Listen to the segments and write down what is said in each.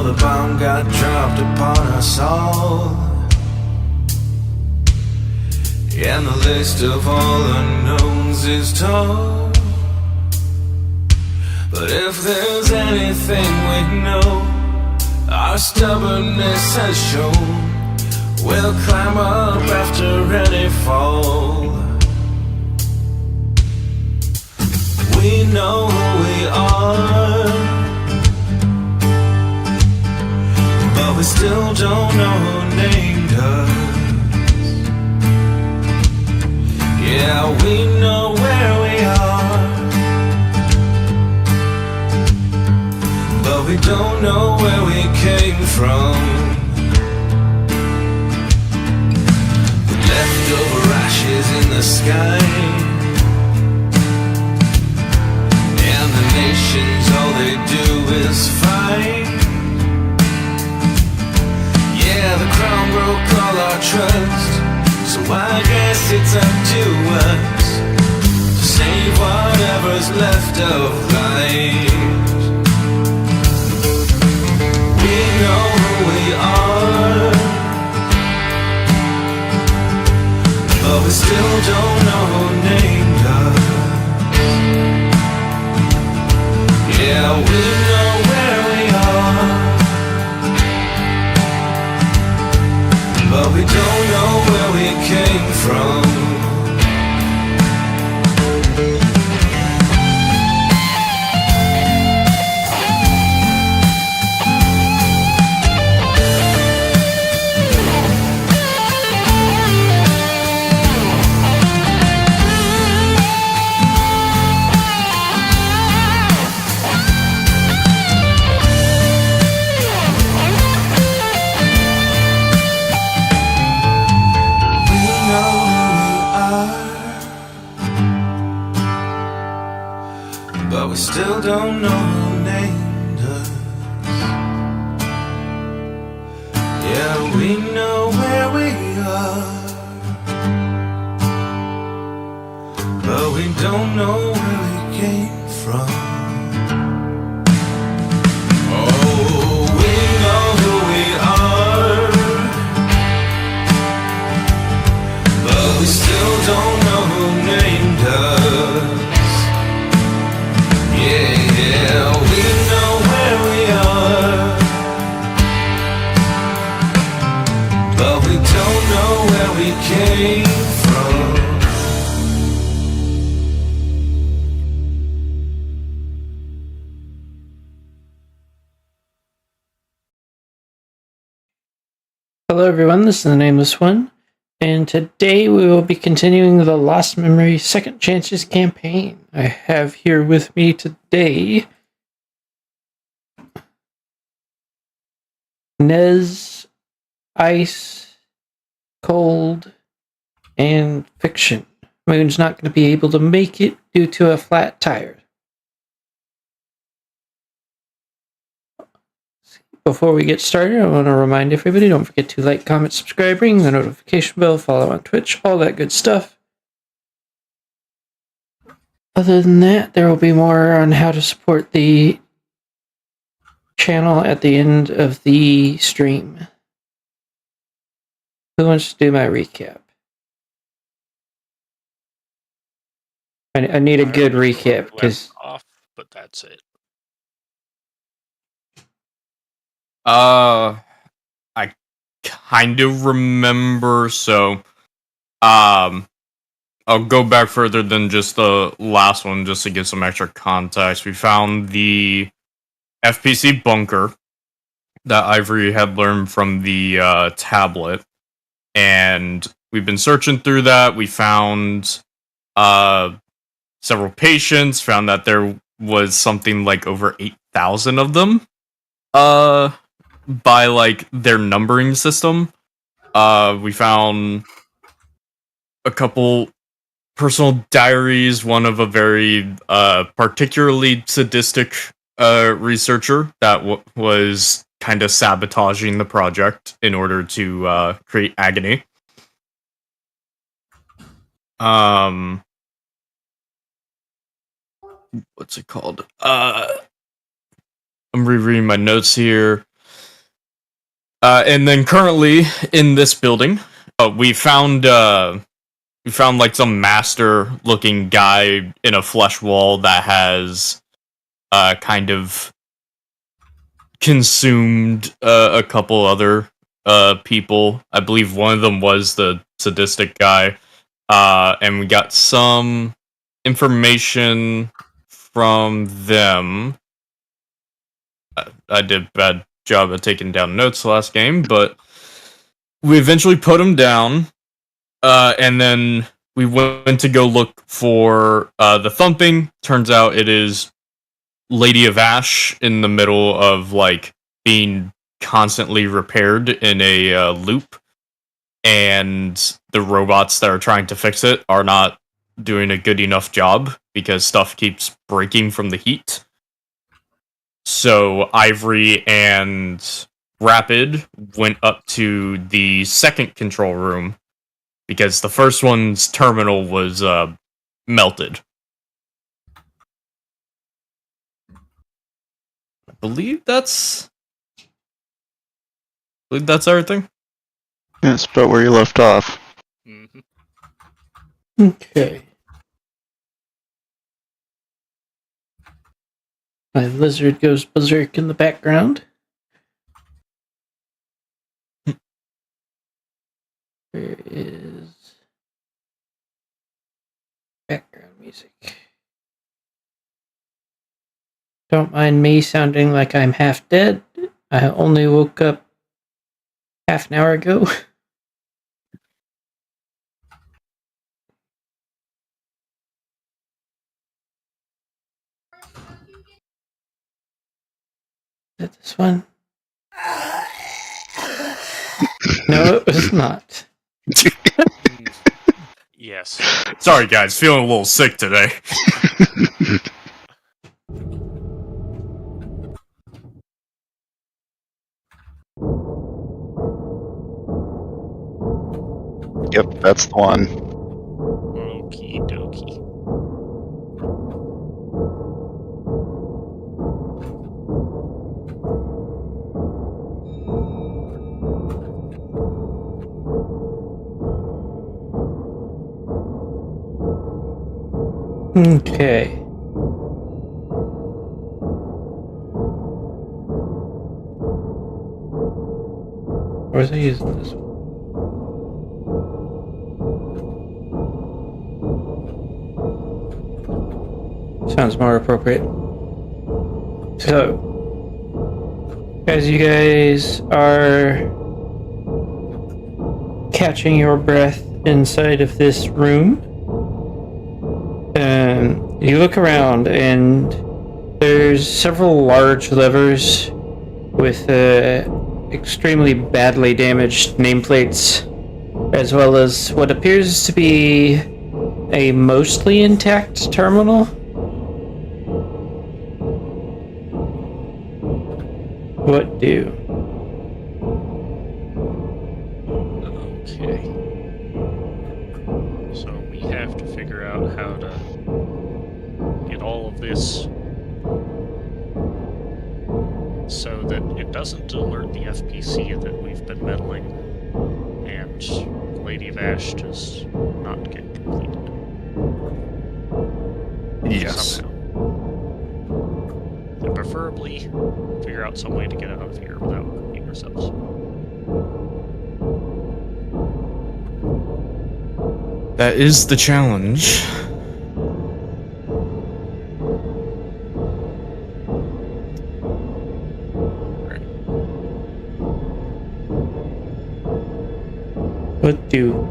Well, the bomb got dropped upon us all, and the list of all unknowns is tall. But if there's anything we know, our stubbornness has shown, we'll climb up after any fall. We know who we are, but we still don't know who named us. Yeah, we know where we are, but we don't know where we came from. The leftover ashes in the sky, and the nations, all they do is fight. Yeah, the crown broke all our trust, so I guess it's up to us to save whatever's left of life. We know who we are, but we still don't know who named us. Yeah, we know where we are, but we don't know where we came from. But we still don't know who named us. Yeah, we know where we are, but we don't know where we came from. Oh, we know who we are, but we still don't know who named us. Yeah, we know where we are, but we don't know where we came from. Hello everyone, this is the Nameless One, and today we will be continuing the Lost Memory Second Chances campaign. I have here with me today Nez, Ice, Cold, and Fiction. Moon's not going to be able to make it due to a flat tire. Before we get started, I want to remind everybody, don't forget to like, comment, subscribe, ring the notification bell, follow on Twitch, all that good stuff. Other than that, there will be more on how to support the channel at the end of the stream. Who wants to do my recap? I need a good recap, because... off, but that's it. I kind of remember, so I'll go back further than just the last one just to give some extra context. We found the FPC bunker that Ivory had learned from the tablet, and we've been searching through that. We found several patients, found that there was something like over 8,000 of them by like their numbering system. We found a couple personal diaries, one of a very particularly sadistic researcher that was kind of sabotaging the project in order to create agony. What's it called? I'm rereading my notes here. And then currently in this building, we found like some master-looking guy in a flesh wall that has kind of consumed a couple other people. I believe one of them was the sadistic guy, and we got some information from them. I did a bad job of taking down notes last game, but we eventually put him down, and then we went to go look for the thumping. Turns out it is Lady of Ash in the middle of like being constantly repaired in a loop, and the robots that are trying to fix it are not doing a good enough job because stuff keeps breaking from the heat. So Ivory and Rapid went up to the second control room because the first one's terminal was melted. I believe that's everything. That's about where you left off. Okay. My lizard goes berserk in the background. Where is background music? Don't mind me sounding like I'm half dead. I only woke up half an hour ago. Is it this one? No, it was not. Yes. Sorry guys, feeling a little sick today. Yep, that's the one. Okie dokie. Okay. Or was I using this one? Sounds more appropriate. So, as you guys are catching your breath inside of this room, you look around and there's several large levers with extremely badly damaged nameplates, as well as what appears to be a mostly intact terminal. What do? Okay. So we have to figure out how to get all of this so that it doesn't alert the FPC that we've been meddling, and Lady of Ash does not get completed. Yes. Somehow. And preferably figure out some way to get out of here without hurting ourselves. That is the challenge. What do?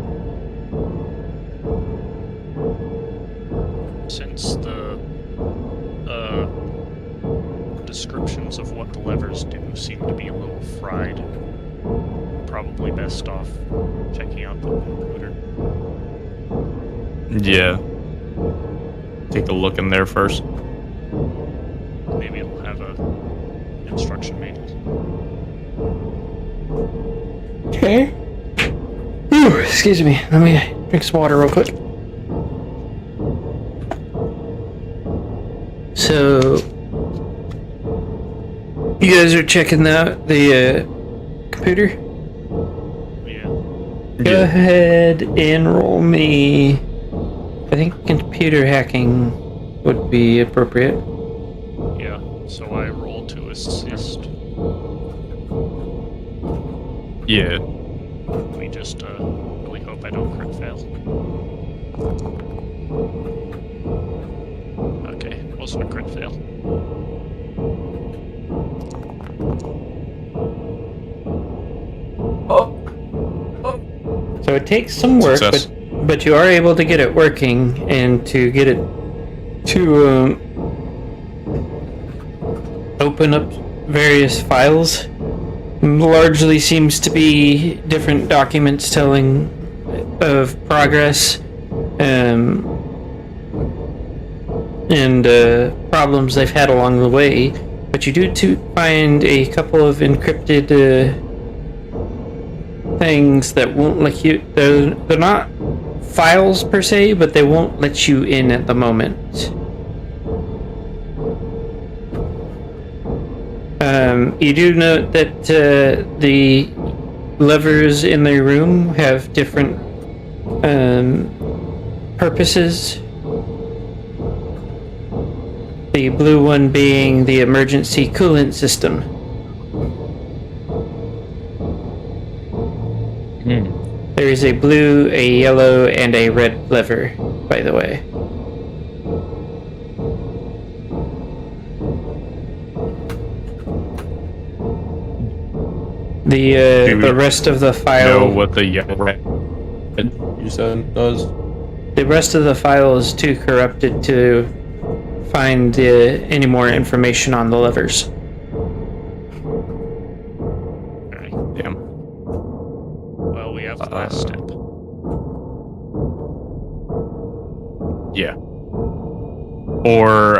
Since the descriptions of what the levers do seem to be a little fried, probably best off checking out the computer. Yeah. Take a look in there first. Maybe it'll have a instruction manual. Okay. Whew, excuse me. Let me drink some water real quick. So, you guys are checking out the computer? Yeah. Go ahead and roll me. I think computer hacking would be appropriate. Yeah. So I roll to assist. Yeah. We just really hope I don't crit fail. Okay, also a crit fail. So it takes some work, Success. but you are able to get it working and to get it to open up various files. Largely seems to be different documents telling of progress and problems they've had along the way. But you do find a couple of encrypted things that won't let you. They're not files per se, but they won't let you in at the moment. You do note that the levers in the room have different purposes. The blue one being the emergency coolant system. There is a blue, a yellow, and a red lever, by the way. The rest of the Know file. what the yellow you said does? The rest of the file is too corrupted to find any more information on the levers. Alright. Damn. Well, we have the last step. Yeah. Or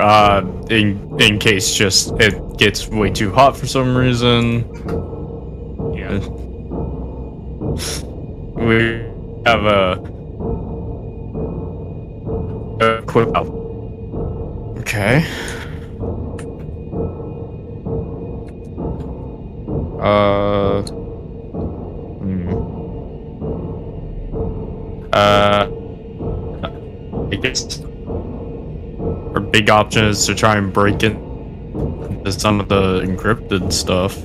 in case just it gets way too hot for some reason. Yeah. We have a quick out. Okay. I guess our big option is to try and break into some of the encrypted stuff.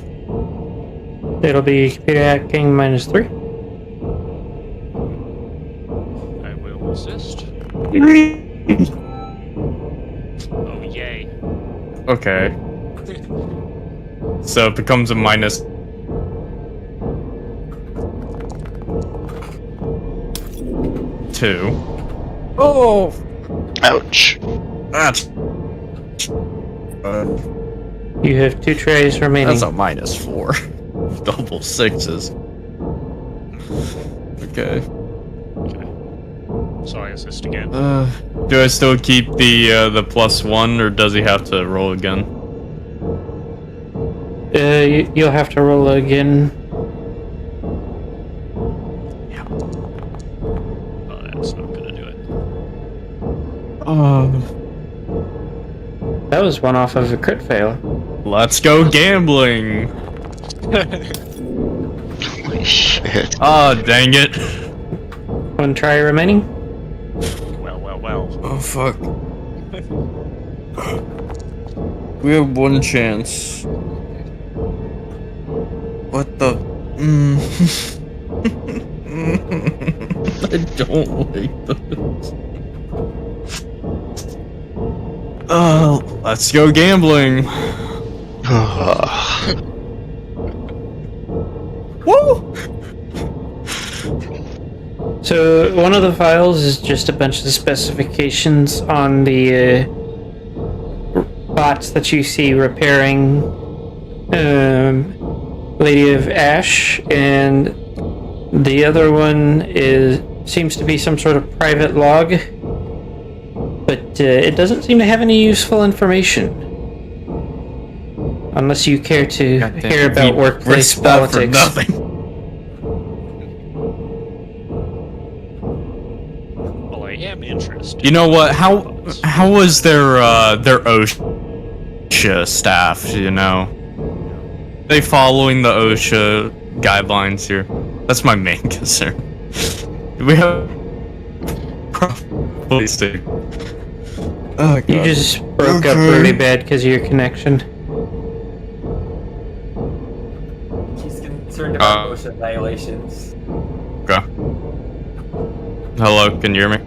It'll be computer hacking -3. I will assist. Oh, yay. Okay. So it becomes a minus. Two. Oh, Ouch. that's You have 2 trays remaining. that's a -4. Double sixes. Okay. Okay. So I assist again. Do I still keep the +1, or does he have to roll again? You'll have to roll again. Oh, that's not gonna do it. That was one off of a crit fail. Let's go gambling. Holy shit. Ah, dang it. 1 try remaining. Well, well, well. Oh fuck. We have 1 chance. What the? I don't like this. Oh, let's go gambling. Woo! So one of the files is just a bunch of specifications on the bots that you see repairing Lady of Ash, and the other one seems to be some sort of private log, but it doesn't seem to have any useful information. Unless you care to hear about workplace politics. nothing. Well, I am interested. You know what? How was their OSHA staff? You know, They following the OSHA guidelines here? That's my main concern. Do we have police state? Oh, God. You just broke up really bad because of your connection. She's concerned about OSHA violations. Okay. Hello, can you hear me?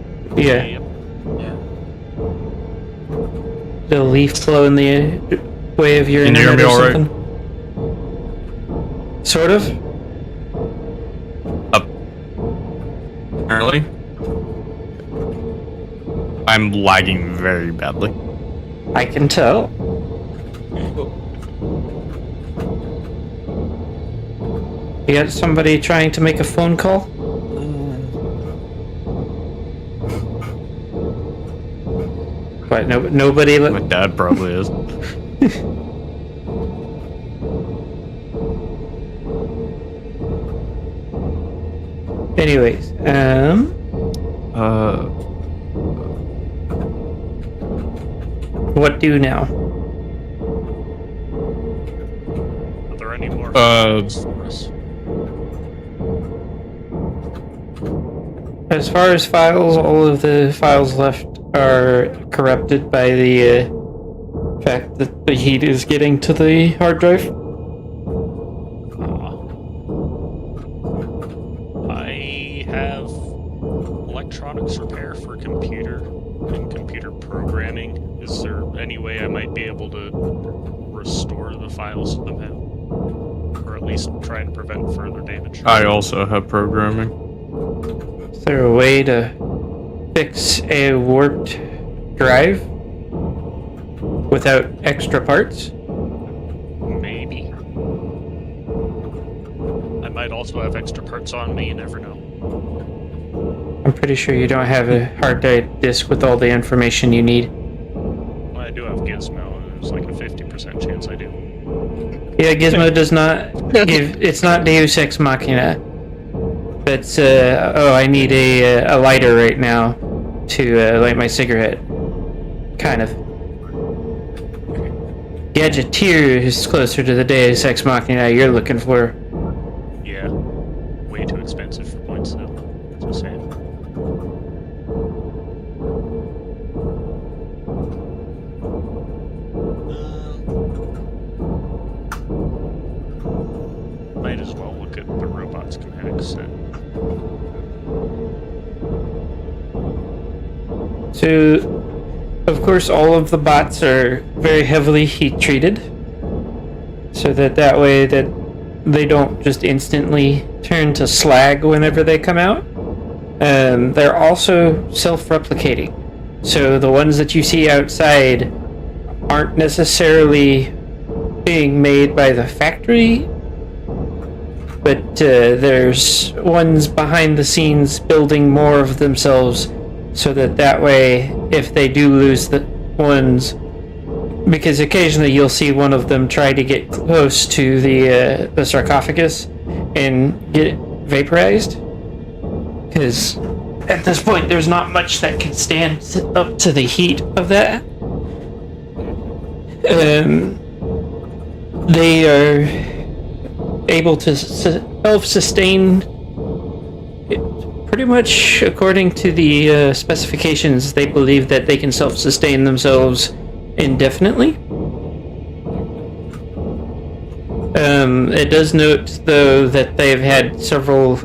Yeah. Yeah. The leaf blow in the way of your Can you hear internet me or all right? something? Sort of. Apparently. I'm lagging very badly. I can tell. You got somebody trying to make a phone call? But nobody. My dad probably is. Anyways, what do now? Are there any more Uh, files for us? As far as files, all of the files left are corrupted by the fact that the heat is getting to the hard drive. I have electronics repair for computer and computer programming. Is there any way I might be able to restore the files somehow? Or at least try and prevent further damage? I also have programming. Is there a way to fix a warped drive without extra parts? Maybe. I might also have extra parts on me, you never know. I'm pretty sure you don't have a hard drive disk with all the information you need. Well, I do have Gizmo, and there's like a 50% chance I do. Yeah, Gizmo does not give. It's not Deus Ex Machina. But oh, I need a lighter right now to light my cigarette. Kind of. Gadgeteer is closer to the Deus Ex Machina you're looking for. Yeah. Way too expensive for points, though. Just saying. Might as well look at the robot schematics then. So, of course, all of the bots are very heavily heat treated, so that way that they don't just instantly turn to slag whenever they come out. They're also self-replicating, so the ones that you see outside aren't necessarily being made by the factory, but there's ones behind the scenes building more of themselves, so that way, if they do lose the ones, because occasionally you'll see one of them try to get close to the sarcophagus and get vaporized, because at this point there's not much that can stand up to the heat of that. They are able to self-sustain pretty much according to the specifications. They believe that they can self-sustain themselves indefinitely. It does note, though, that they've had several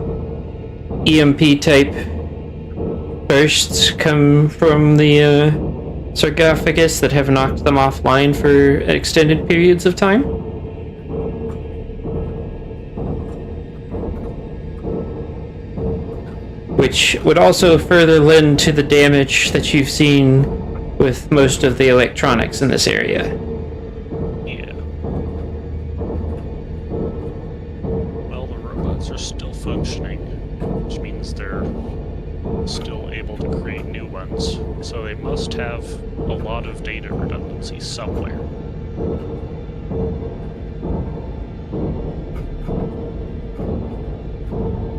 EMP-type bursts come from the sarcophagus that have knocked them offline for extended periods of time. Which would also further lend to the damage that you've seen with most of the electronics in this area. Yeah. Well, the robots are still functioning, which means they're still able to create new ones. So they must have a lot of data redundancy somewhere.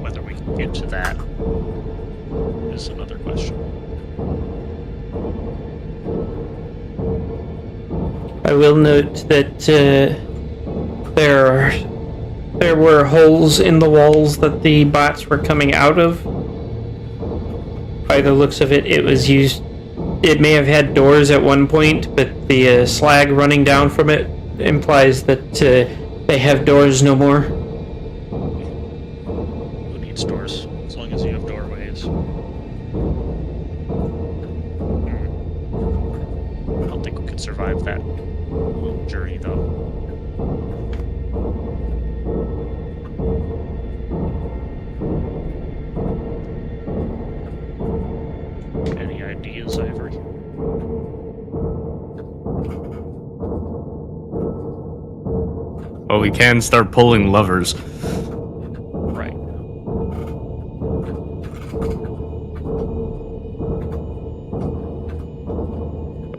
Whether we can get to that is another question. I will note that there are there were holes in the walls that the bots were coming out of. By the looks of it, it was used. It may have had doors at one point, but the slag running down from it implies that they have doors no more. Who needs doors? As long as you have doorways. I don't think we could survive that little journey, though. Any ideas, Ivory? Well, we can start pulling levers. Right.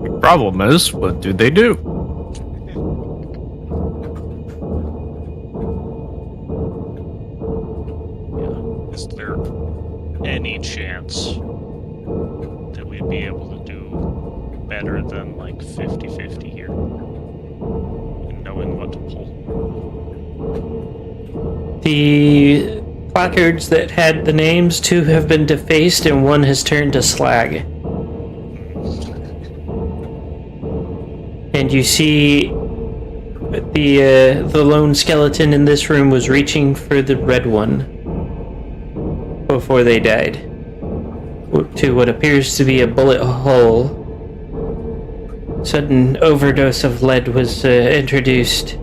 The problem is, what do they do? Yeah. Is there any chance that we'd be able to do better than like 50-50 here? In knowing what to pull? The placards that had the names, 2 have been defaced and 1 has turned to slag. And you see the lone skeleton in this room was reaching for the red one before they died. To what appears to be a bullet hole. Sudden overdose of lead was introduced.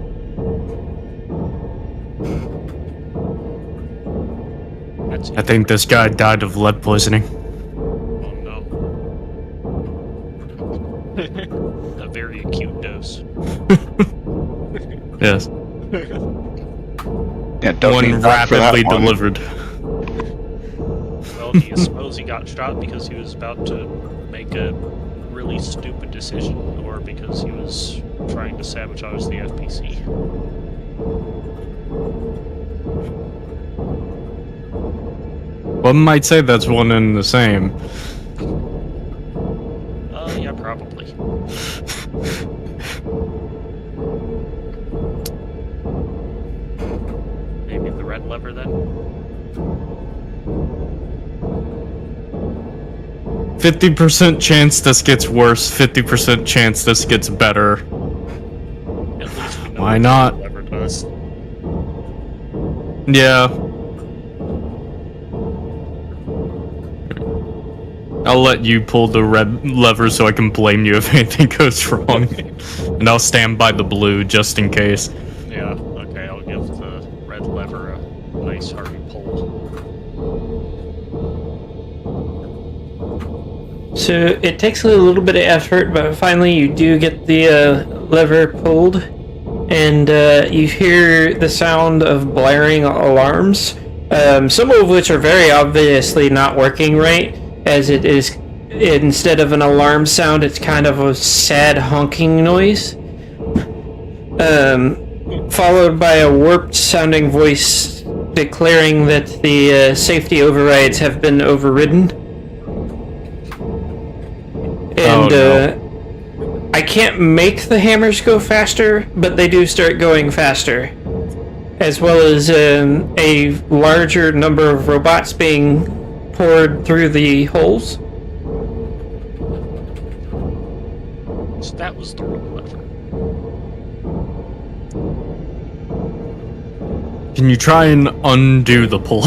That's I think this guy died of lead poisoning. Oh no. A very acute dose. Yes. Yeah, don't One need that for that rapidly one. delivered. Well, do you suppose he got shot because he was about to make a really stupid decision, or because he was trying to sabotage the FPC? One might say that's one and the same. Yeah, probably. Maybe the red lever then? 50% chance this gets worse, 50% chance this gets better. At least we know Why what not? the lever does. Yeah. I'll let you pull the red lever so I can blame you if anything goes wrong. And I'll stand by the blue just in case. Yeah, okay, I'll give the red lever a nice hearty pull. So it takes a little bit of effort, but finally you do get the lever pulled, and you hear the sound of blaring alarms, some of which are very obviously not working right, as it is, instead of an alarm sound, it's kind of a sad honking noise, followed by a warped sounding voice declaring that the safety overrides have been overridden. And Oh, I can't make the hammers go faster, but they do start going faster. As well as a larger number of robots being poured through the holes. So that was the wrong lever. Can you try and undo the pull?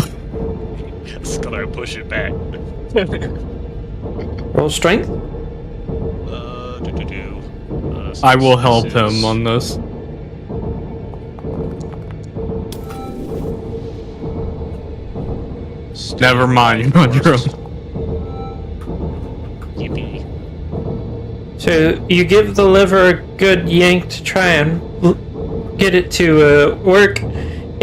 It's gonna push it back. Roll strength. I will help him on this. Never mind, you're on your own. Yippee. So you give the lever a good yank to try and get it to work,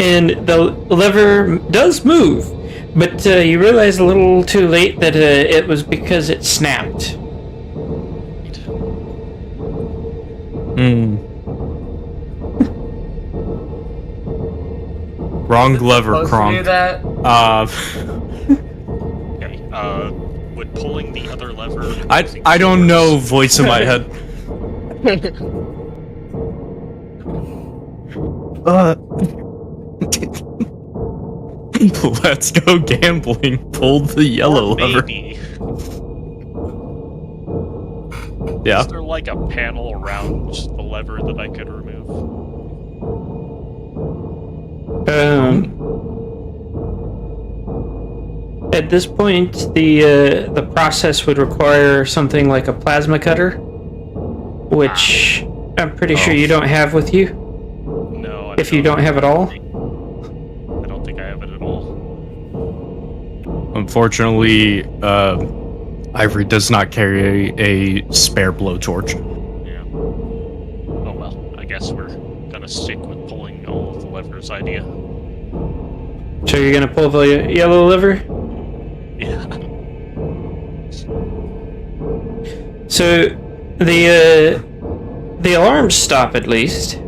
and the lever does move, but you realize a little too late that it was because it snapped. Wrong lever, Supposed to do Kronk. that? Okay, would pulling the other lever... I don't know, voice in my head. Let's go gambling. Pull the yellow Or lever. maybe. Yeah. Is there like a panel around the lever that I could remove? At this point, the process would require something like a plasma cutter, which I'm pretty sure you don't have with you. No. I If you don't have it all, I don't think I have it at all. Unfortunately, Ivory does not carry a spare blowtorch. Yeah. Oh well. I guess we're gonna stick with pulling all of the levers idea. so you're gonna pull the yellow lever. Yeah. So the alarms stop at least,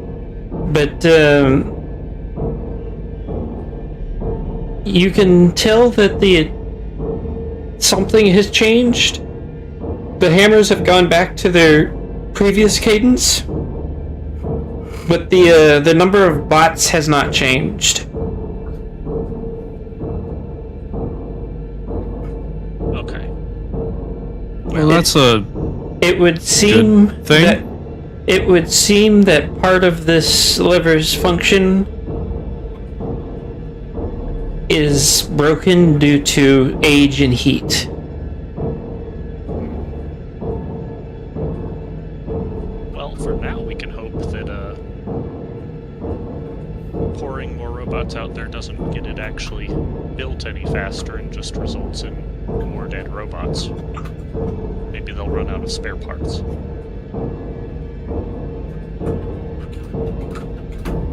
but you can tell that something has changed. The hammers have gone back to their previous cadence, but the number of bots has not changed. Okay. Well, that's a It would seem Good thing. that part of this lever's function is broken due to age and heat. Well, for now, we can hope that pouring more robots out there doesn't get it actually built any faster and just results in more dead robots. Maybe they'll run out of spare parts.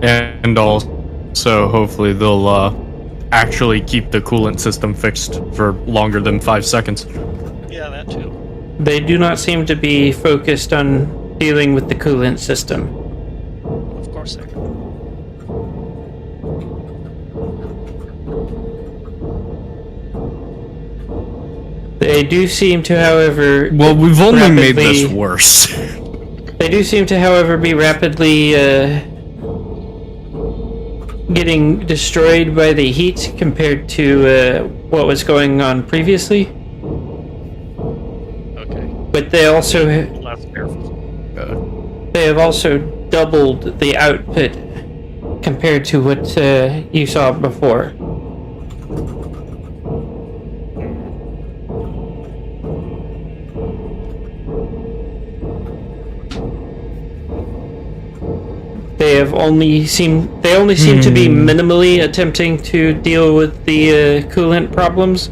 and also hopefully they'll actually keep the coolant system fixed for longer than 5 seconds. Yeah, that too. They do not seem to be focused on dealing with the coolant system. Of course they can. They do seem to, however, Well, we've only made this rapidly- worse. They do seem to, however, be rapidly getting destroyed by the heat compared to what was going on previously. Okay. But they also Less careful. they have also doubled the output compared to what you saw before. They only seem to be minimally attempting to deal with the coolant problems,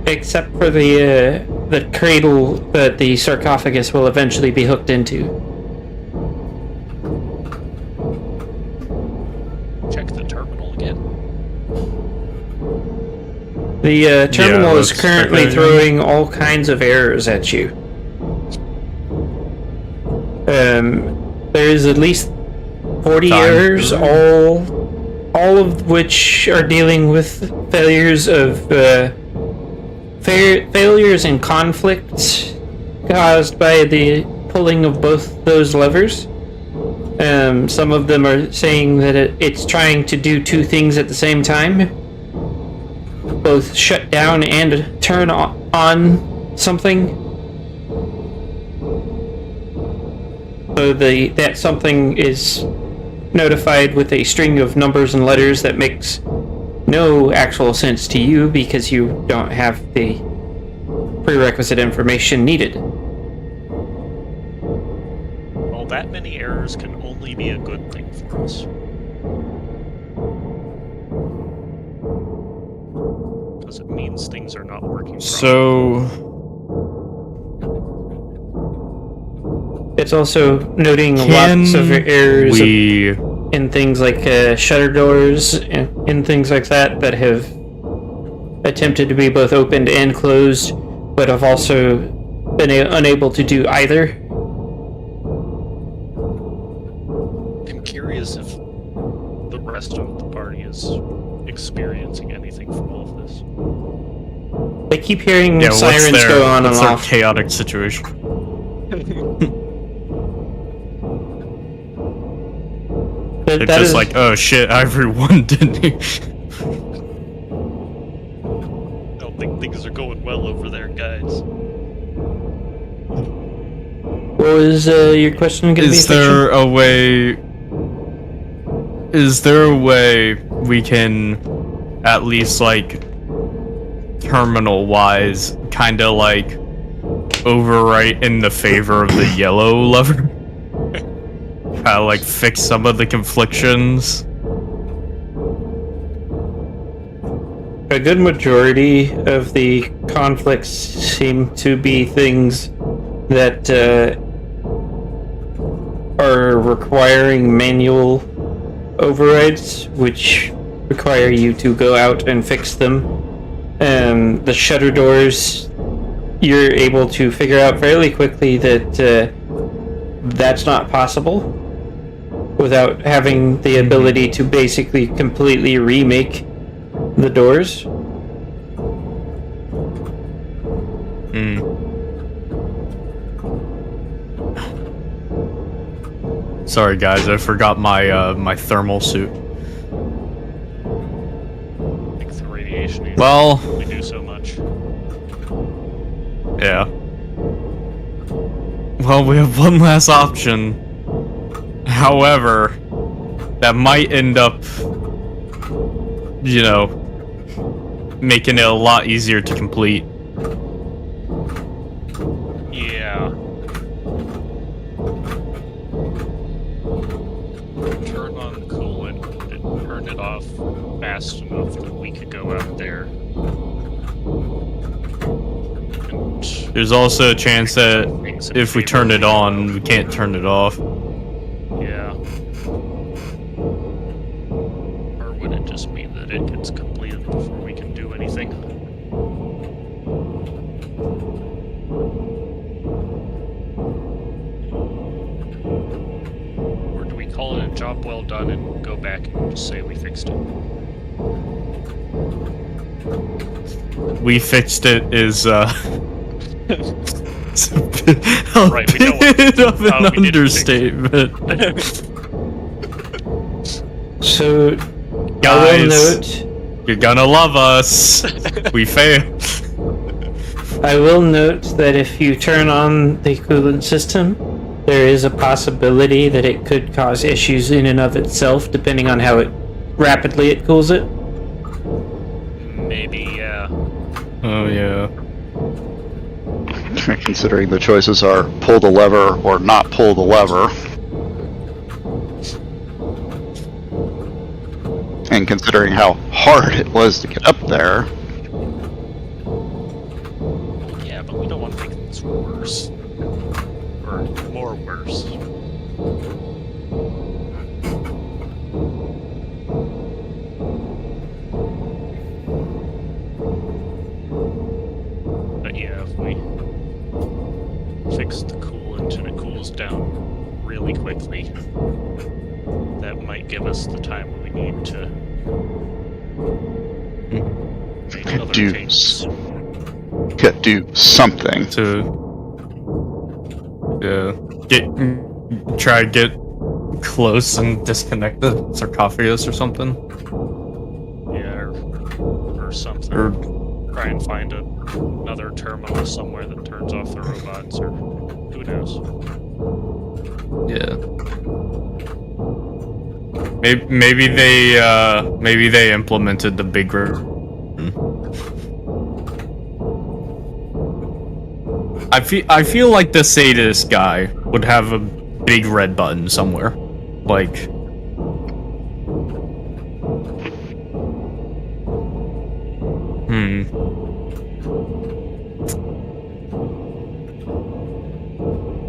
except for the cradle that the sarcophagus will eventually be hooked into. Check the terminal again. The terminal is let's currently check that throwing all kinds of errors at you. There is at least 40 Time. errors, all of which are dealing with failures of failures and conflicts caused by the pulling of both those levers. Some of them are saying that it's trying to do two things at the same time, both shut down and turn on something. So that something is notified with a string of numbers and letters that makes no actual sense to you because you don't have the prerequisite information needed. Well, that many errors can only be a good thing for us. Because it means things are not working properly. So It's also noting can lots of errors we in things like shutter doors and things like that have attempted to be both opened and closed, but have also been unable to do either. I'm curious if the rest of the party is experiencing anything from all of this. They keep hearing what's sirens their, go on and what's their off. chaotic situation? That They're just is- like, oh shit, everyone didn't. don't think things are going well over there, guys. What was your question going to be? Is there a way? Is there a way we can, at least like terminal-wise, kind of like overwrite in the favor of the yellow lever? Kind of like fix some of the conflictions. A good majority of the conflicts seem to be things that are requiring manual overrides, which require you to go out and fix them. The shutter doors, you're able to figure out fairly quickly that that's not possible without having the ability to basically completely remake the doors. Sorry guys, I forgot my my thermal suit. I think the radiation is Well, only do so much. yeah. Well, we have one last option. However, that might end up, you know, making it a lot easier to complete. Yeah. Turn on the coolant and turn it off fast enough that we could go out there. And There's also a chance that things in if we favor turn of it the on, yellow. we can't turn it off. Yeah. Or would it just mean that it gets completed before we can do anything? Or do we call it a job well done and go back and just say we fixed it? We fixed it is it's a Right, we know what- bit of how an we didn't fix it. understatement. So, I Guys. will note. You're gonna love us. We failed. I will note that if you turn on the coolant system, there is a possibility that it could cause issues in and of itself, depending on how rapidly it cools it. Maybe, yeah. Oh yeah. Considering the choices are pull the lever or not pull the lever. And considering how hard it was to get up there, Yeah, but we don't want to make things worse. Or more worse. But yeah, if we fix the coolant and it cools down really quickly, that might give us the time we need to make Could other do changes. could do something. To try to get close and disconnect the sarcophagus or something. Yeah, or something. Or Try and find another terminal somewhere that turns off the robots, or who knows. yeah. Maybe they implemented the big I feel like the sadist guy would have a big red button somewhere. Like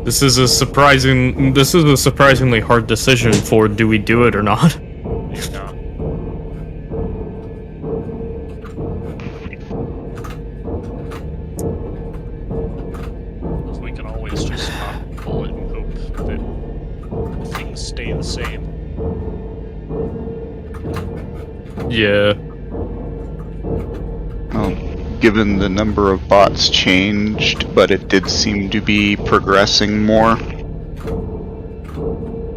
This is a surprisingly hard decision for do we do it or not? Yeah. We can always just not pull it and hope that things stay the same. Yeah. Well, given the number of bots changed, but it did seem to be progressing more.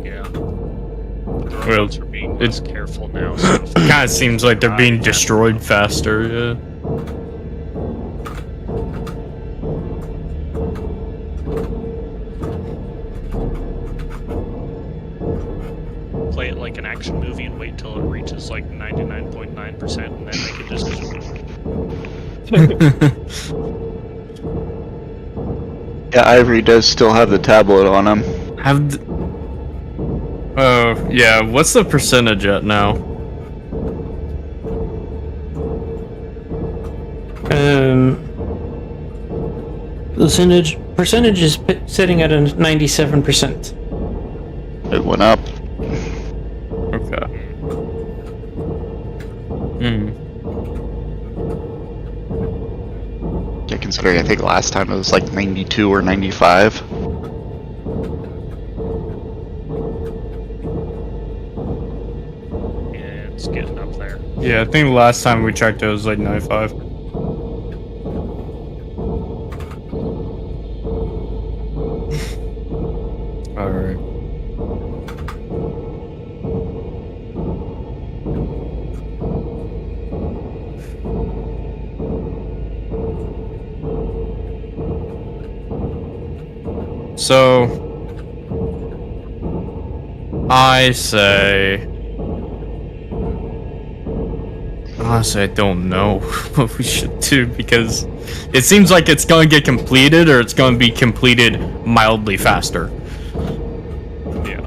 Yeah. But the Well, robots are being less careful now, so if Kind of seems like they're being destroyed faster, yeah. 99.9%, and then they can just. Yeah, Ivory does still have the tablet on him. Oh, yeah, what's the percentage at now? Percentage is sitting at a 97%. It went up. Okay. Hmm. Yeah, considering I think last time it was like 92 or 95. Yeah, it's getting up there. Yeah, I think last time we checked it was like 95. Alright. So, I say, honestly, I don't know what we should do because it seems like it's going to get completed or it's going to be completed mildly faster. Yeah.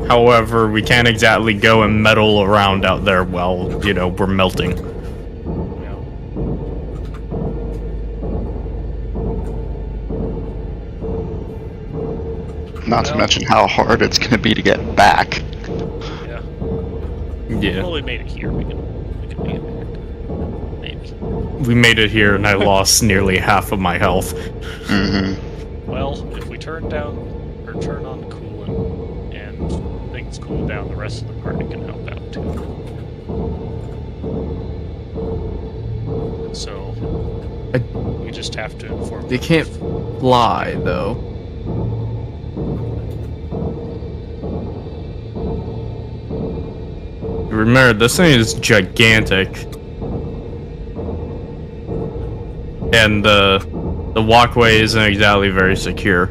However, we can't exactly go and meddle around out there while, you know, we're melting. Yeah. Not to mention how hard it's going to be to get back. Yeah. Yeah. Well, we made it here. We can make it back. Maybe. We made it here and I lost nearly half of my health. Mm-hmm. Well, if we turn down or turn on the coolant and things cool down, the rest of the party can help out too. So we just have to inform. They can't fly, though. Remember, this thing is gigantic. And the walkway isn't exactly very secure.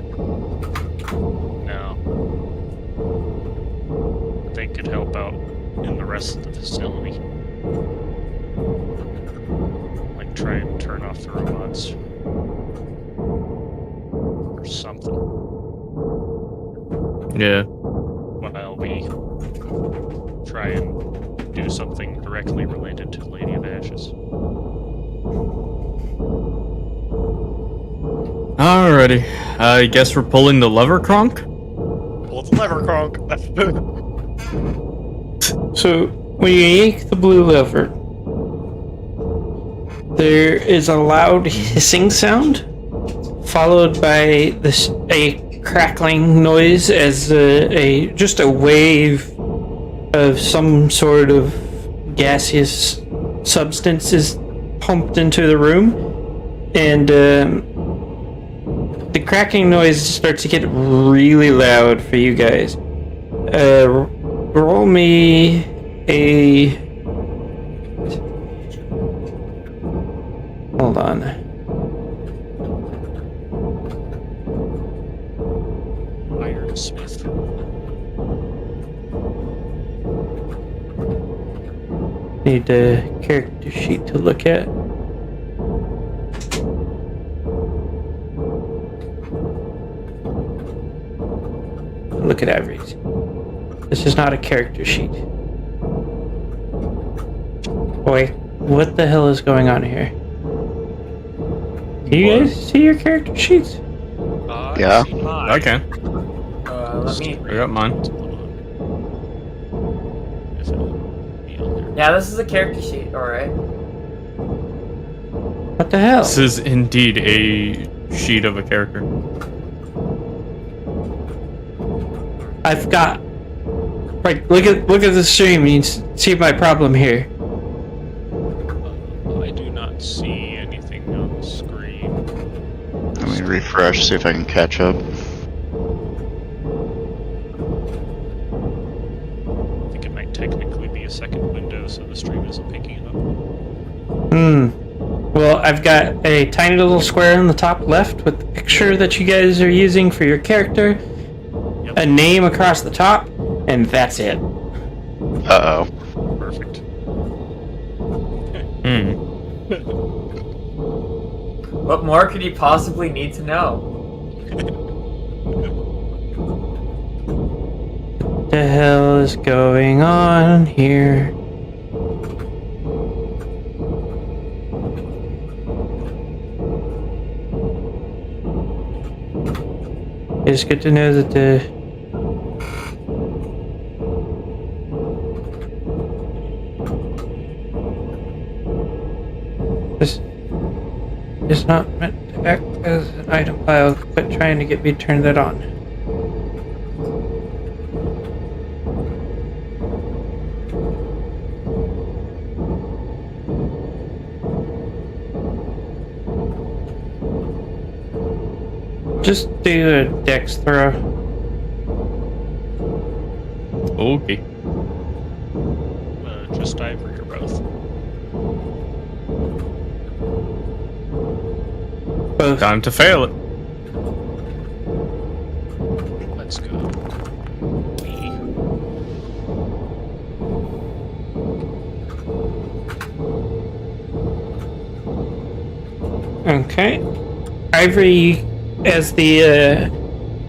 No. They could help out in the rest of the facility. Like try and turn off the robots. Or something. Yeah. While we try and do something directly related to Lady of Ashes. Alrighty. I guess we're pulling the lever, Kronk? Pull the lever, Kronk! So, when you yank the blue lever, there is a loud hissing sound, followed by a crackling noise as just a wave of some sort of gaseous substance is pumped into the room, and the cracking noise starts to get really loud for you guys. Roll me a... Hold on. Ironsmith. Need a character sheet to look at. Look at Ivory's. This is not a character sheet. Boy, what the hell is going on here? Do you guys see your character sheets? Yeah. I can. Let me. I got mine. Yeah, this is a character sheet, alright. What the hell? This is indeed a sheet of a character. I've got. Right, look at the stream and you see my problem here. I do not see anything on the screen. Let me refresh, see if I can catch up. I think it might technically be a second window, so the stream isn't picking it up. Well, I've got a tiny little square in the top left with the picture that you guys are using for your character, a name across the top, and that's it. Uh-oh. Perfect. What more could you possibly need to know? What the hell is going on here? It's good to know that the this is not meant to act as an item pile. Quit trying to get me to turn that on. Just do a dex throw. Okay. Just Ivory or both. Both. Time to fail it. Let's go. We. Okay. Ivory, as the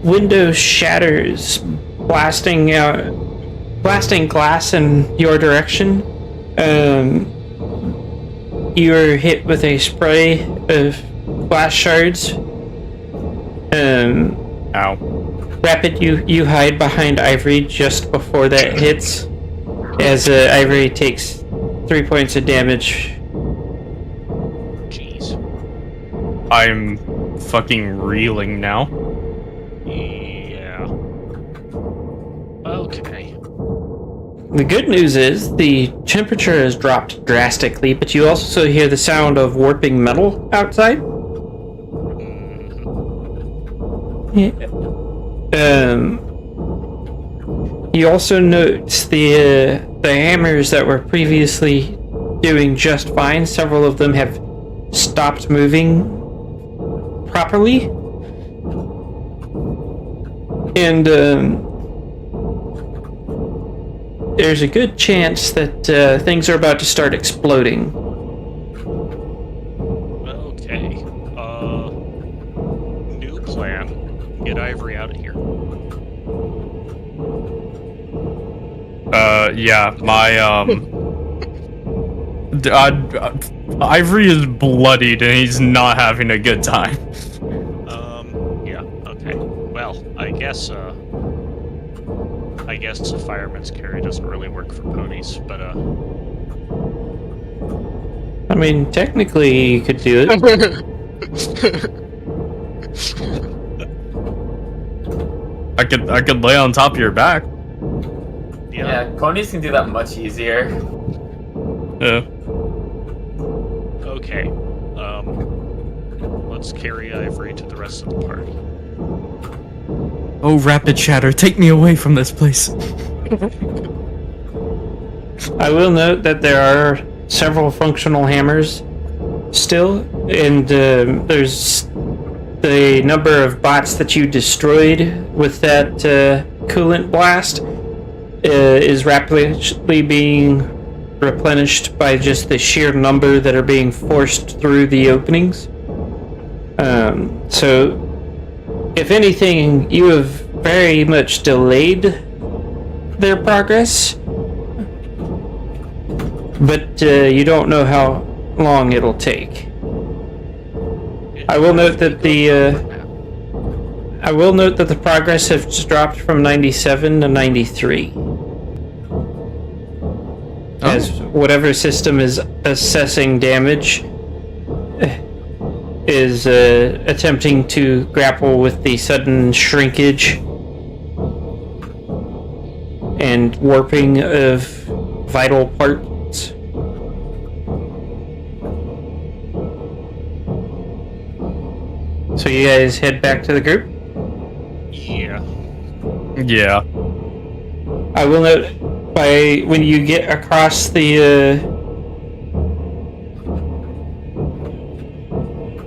window shatters, blasting glass in your direction, you're hit with a spray of glass shards. Ow. Rapid, you hide behind Ivory just before that hits, as Ivory takes 3 points of damage. Jeez. I'm fucking reeling now. Yeah. Okay. The good news is the temperature has dropped drastically, but you also hear the sound of warping metal outside. You also note the hammers that were previously doing just fine. Several of them have stopped moving properly, and there's a good chance that things are about to start exploding. Okay. New plan. Get Ivory out of here. Yeah, my, Ivory is bloodied and he's not having a good time. Yeah, okay. Well, I guess a fireman's carry doesn't really work for ponies, but, I mean, technically you could do it. I could lay on top of your back. Yeah, ponies can do that much easier. Yeah. Okay. Let's carry Ivory to the rest of the party. Oh, Rapid Shatter, take me away from this place. I will note that there are several functional hammers still, and there's the number of bots that you destroyed with that coolant blast is rapidly being replenished by just the sheer number that are being forced through the openings. So, if anything, you have very much delayed their progress, but you don't know how long it'll take. I will note that the progress has dropped from 97 to 93. As whatever system is assessing damage is attempting to grapple with the sudden shrinkage and warping of vital parts. So you guys head back to the group? Yeah. Yeah. I will note, when you get across the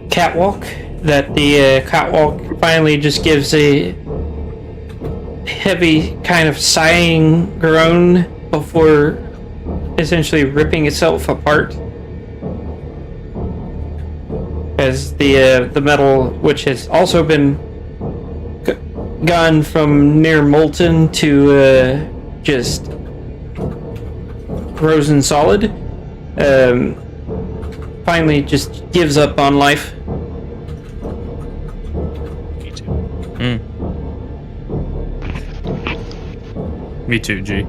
catwalk, that the catwalk finally just gives a heavy kind of sighing groan before essentially ripping itself apart. As the metal, which has also been gone from near molten to just frozen solid, finally just gives up on life. Me too. Me too, G.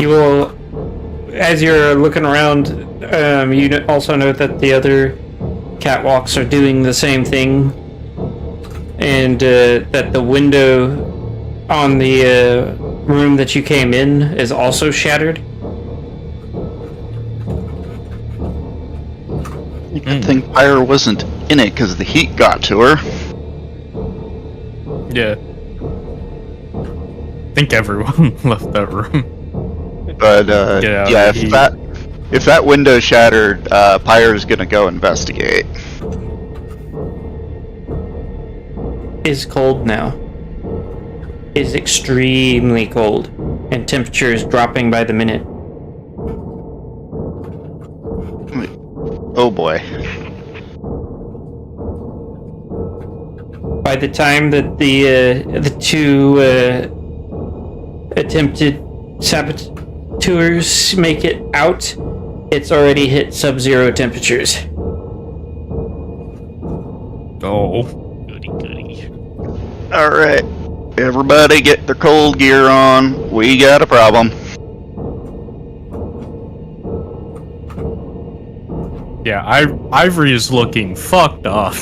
You will, as you're looking around, you also note that the other catwalks are doing the same thing, and that the window on the room that you came in is also shattered. Good thing Pyre wasn't in it because the heat got to her. Yeah. I think everyone left that room. But Yeah, yeah, he- if that window shattered, Pyre's gonna go investigate. Is cold now. Is extremely cold, and temperature is dropping by the minute. Oh boy. By the time that the two attempted saboteurs make it out, it's already hit sub-zero temperatures. Oh. Goody goody. Alright. Everybody get their cold gear on. We got a problem. Yeah, Ivory is looking fucked up.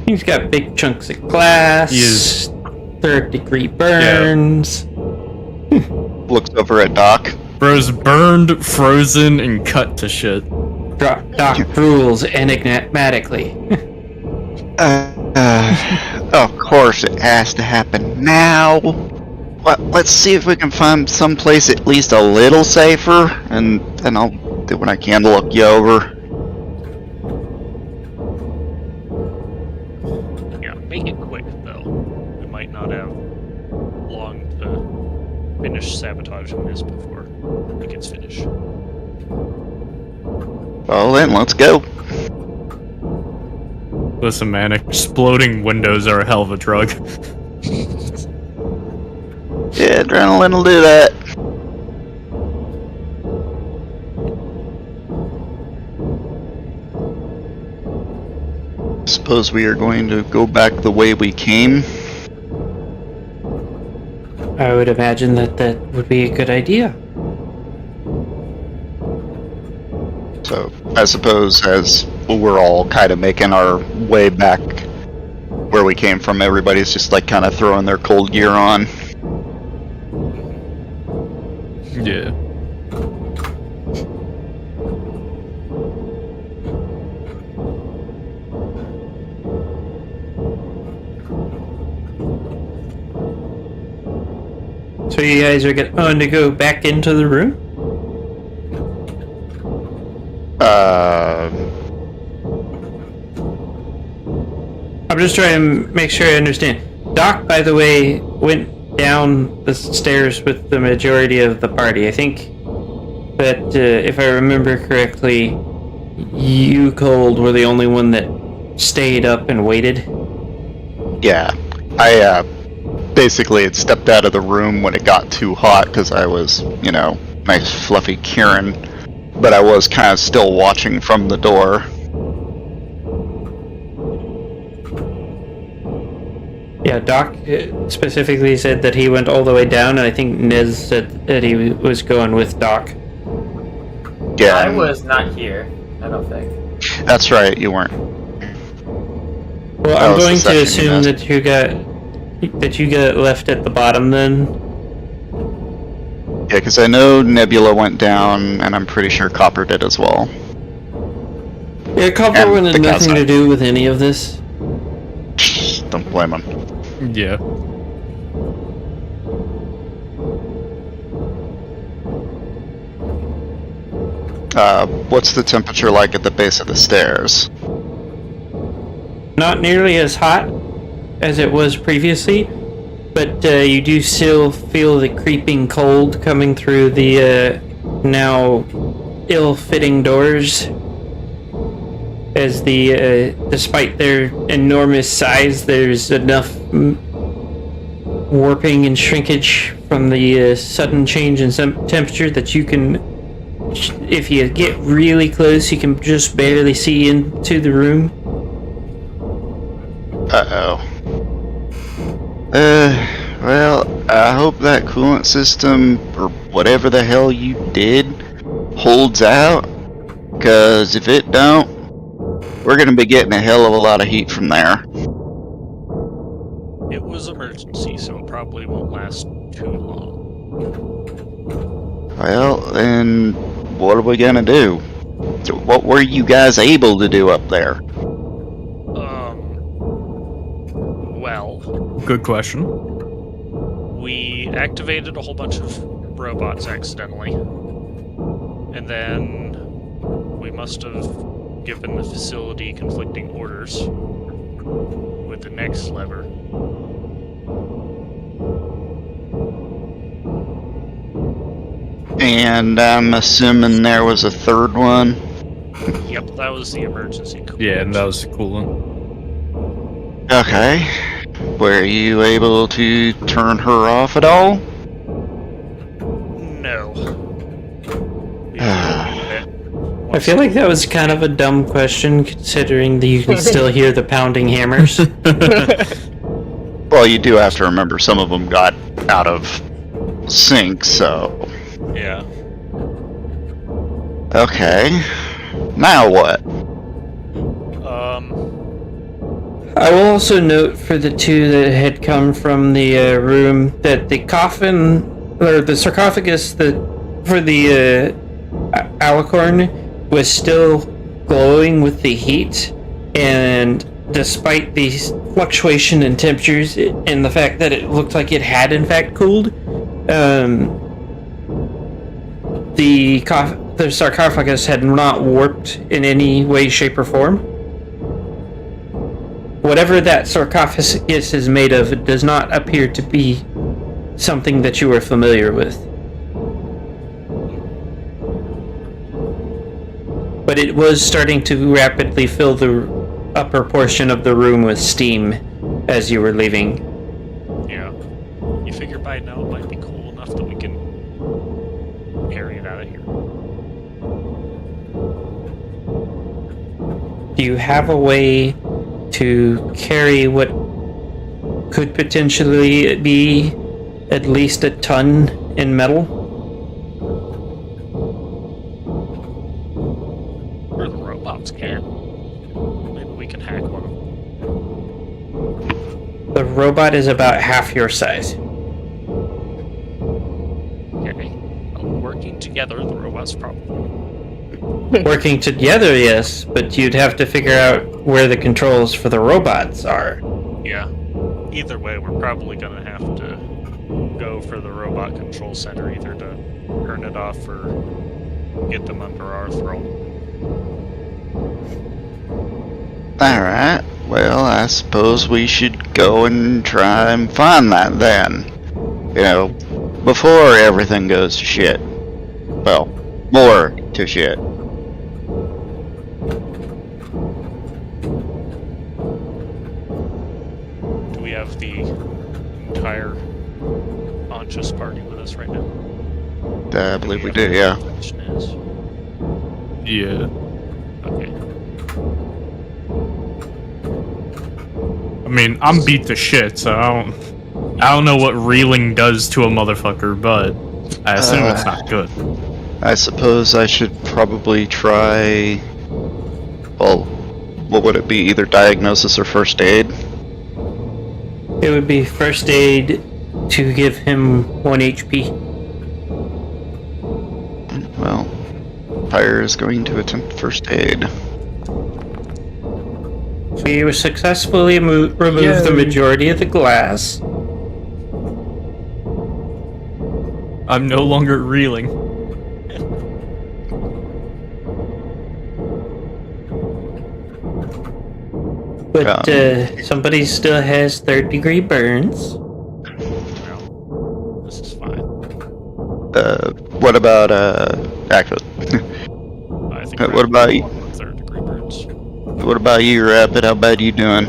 He's got big chunks of glass. He is- Third-degree burns. Looks over at Doc. Bro's burned, frozen, and cut to shit. Doc drools enigmatically. Of course it has to happen now. Well, let's see if we can find someplace at least a little safer, and then I'll do what I can to look you over. Yeah, make it quick though. We might not have long to finish sabotaging this before it gets finished. Well then, let's go. Listen, man, exploding windows are a hell of a drug. Yeah, adrenaline will do that. Suppose we are going to go back the way we came. I would imagine that would be a good idea. So, I suppose as we're all kind of making our way back where we came from, everybody's just like kind of throwing their cold gear on. Yeah. So you guys are going to go back into the room? I'm just trying to make sure I understand. Doc, by the way, went down the stairs with the majority of the party. I think that, if I remember correctly, you, Cold, were the only one that stayed up and waited. Yeah, I basically had stepped out of the room when it got too hot because I was, you know, nice fluffy Kieran, but I was kind of still watching from the door. Yeah, Doc specifically said that he went all the way down, and I think Nez said that he was going with Doc. Yeah, I was not here, I don't think. that's right, you weren't. Well, That I'm was the going to session you assume missed. that you got left at the bottom then. Yeah, because I know Nebula went down, and I'm pretty sure Copper did as well. Yeah, Copper And wanted the nothing outside. to do with any of this. Don't blame him. Yeah. What's the temperature like at the base of the stairs? Not nearly as hot as it was previously, but you do still feel the creeping cold coming through the now ill-fitting doors. As despite their enormous size, there's enough warping and shrinkage from the sudden change in temperature that you can, if you get really close, you can just barely see into the room. Uh-oh. Well, I hope that coolant system, or whatever the hell you did, holds out. Because if it don't, we're gonna be getting a hell of a lot of heat from there. It was emergency, so it probably won't last too long. Well, then, what are we gonna do? What were you guys able to do up there? Well, Good question. we activated a whole bunch of robots accidentally. And then we must have given the facility conflicting orders with the next lever. And I'm assuming there was a third one. Yep, that was the emergency coolant. Yeah, and that was cool. Okay. Were you able to turn her off at all? No. I feel like that was kind of a dumb question, considering that you can still hear the pounding hammers. Well, you do have to remember some of them got out of sync, so... Yeah. Okay. Now what? I will also note for the two that had come from the room that the coffin, or the sarcophagus for the alicorn was still glowing with the heat, and despite the fluctuation in temperatures and the fact that it looked like it had in fact cooled, the sarcophagus had not warped in any way, shape, or form. Whatever that sarcophagus is made of, it does not appear to be something that you are familiar with. But it was starting to rapidly fill the upper portion of the room with steam as you were leaving. Yeah. You figure by now it might be cool enough that we can carry it out of here. Do you have a way to carry what could potentially be at least a ton in metal? Or the robots can. Maybe we can hack one of them. The robot is about half your size. Okay. Well, working together, the robots probably. Working together, yes, but you'd have to figure out where the controls for the robots are. Yeah. Either way, we're probably gonna have to go for the robot control center, either to turn it off or get them under our throat. Alright, well, I suppose we should go and try and find that then. You know, before everything goes to shit. Well, more to shit. Do we have the entire Conscious party with us right now? I believe we do, yeah. Question is. Yeah. Okay. I mean, I'm beat to shit, so I don't know what reeling does to a motherfucker, but I assume it's not good. I suppose I should probably try... Well, what would it be? Either diagnosis or first aid? It would be first aid to give him 1 HP. Well, Pyre is going to attempt first aid. We were successfully remove the majority of the glass. I'm no longer reeling. But somebody still has third-degree burns. What about, actually, I think what about you? Third-degree burns. What about you, Rapid? How bad you doing?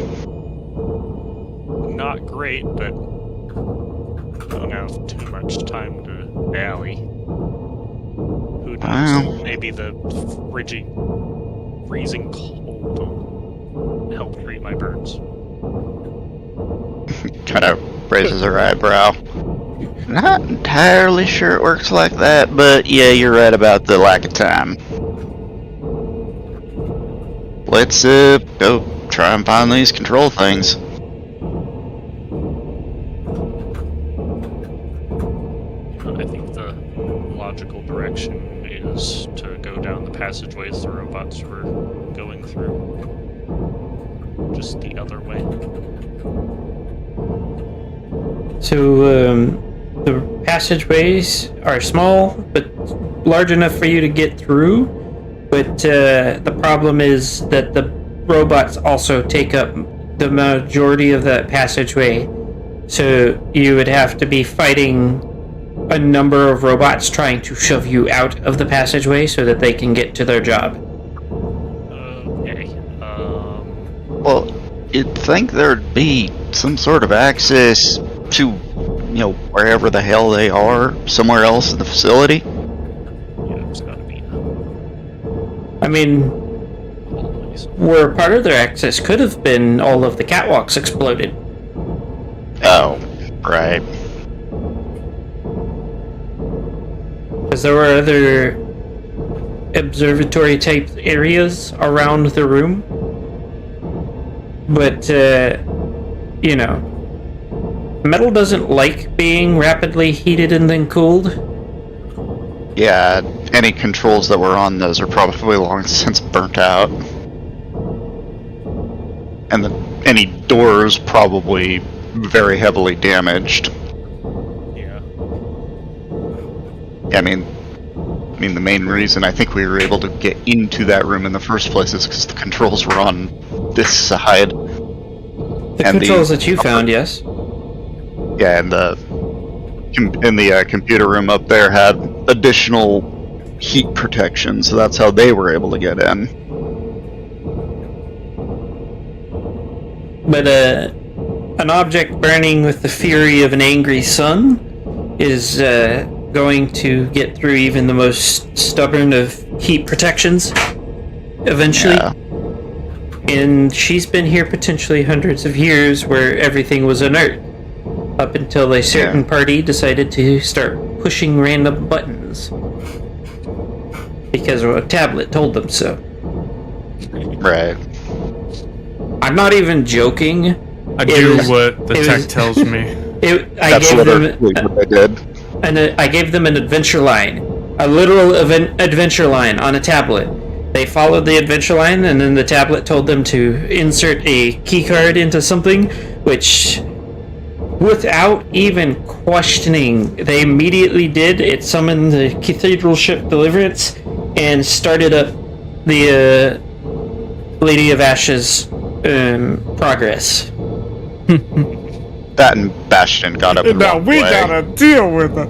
Not great, but I don't have too much time to rally. Who knows? Wow. Maybe the freezing cold will help treat my burns. Kind of raises her eyebrow. Not entirely sure it works like that, but yeah, you're right about the lack of time. Let's go try and find these control things. I think the logical direction is to go down the passageways the robots were going through. Just the other way. So, the passageways are small, but large enough for you to get through. But the problem is that the robots also take up the majority of that passageway. So you would have to be fighting a number of robots trying to shove you out of the passageway so that they can get to their job. Okay. Well, you'd think there'd be some sort of access to, wherever the hell they are, somewhere else in the facility. Yeah, there's gotta be. I mean, Always. where part of their access could have been all of the catwalks exploded. Oh, right. Because there were other observatory type areas around the room. But, metal doesn't like being rapidly heated and then cooled. Yeah, any controls that were on those are probably long since burnt out. And any doors probably very heavily damaged. Yeah. I mean, the main reason I think we were able to get into that room in the first place is because the controls were on this side. The And controls that you found, yes. Yeah, and the computer room up there had additional heat protection, so that's how they were able to get in. But an object burning with the fury of an angry sun is going to get through even the most stubborn of heat protections eventually. Yeah. And she's been here potentially hundreds of years where everything was inert. Up until a certain party decided to start pushing random buttons. Because a tablet told them so. Right. I'm not even joking. I It do was- what the it tech was- tells me. I That's gave them literally what they did. I gave them an adventure line, a literal adventure line on a tablet. They followed the adventure line, and then the tablet told them to insert a keycard into something, which, without even questioning, they immediately did. It summoned the Cathedral Ship Deliverance and started up the Lady of Ashes progress. That and Bastion got up and Now walked we away. gotta deal with it.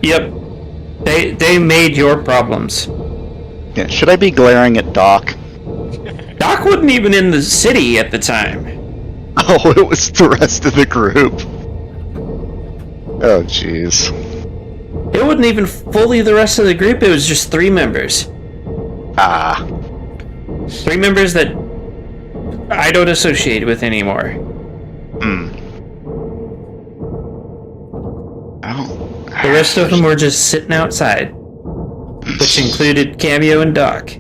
Yep. They made your problems. Yeah, should I be glaring at Doc? Doc wasn't even in the city at the time. Oh, it was the rest of the group. Oh, jeez. It wasn't even fully the rest of the group, it was just 3 members. Ah. 3 members that I don't associate with anymore. Oh. The rest of them were just sitting outside, which included Cameo and Doc.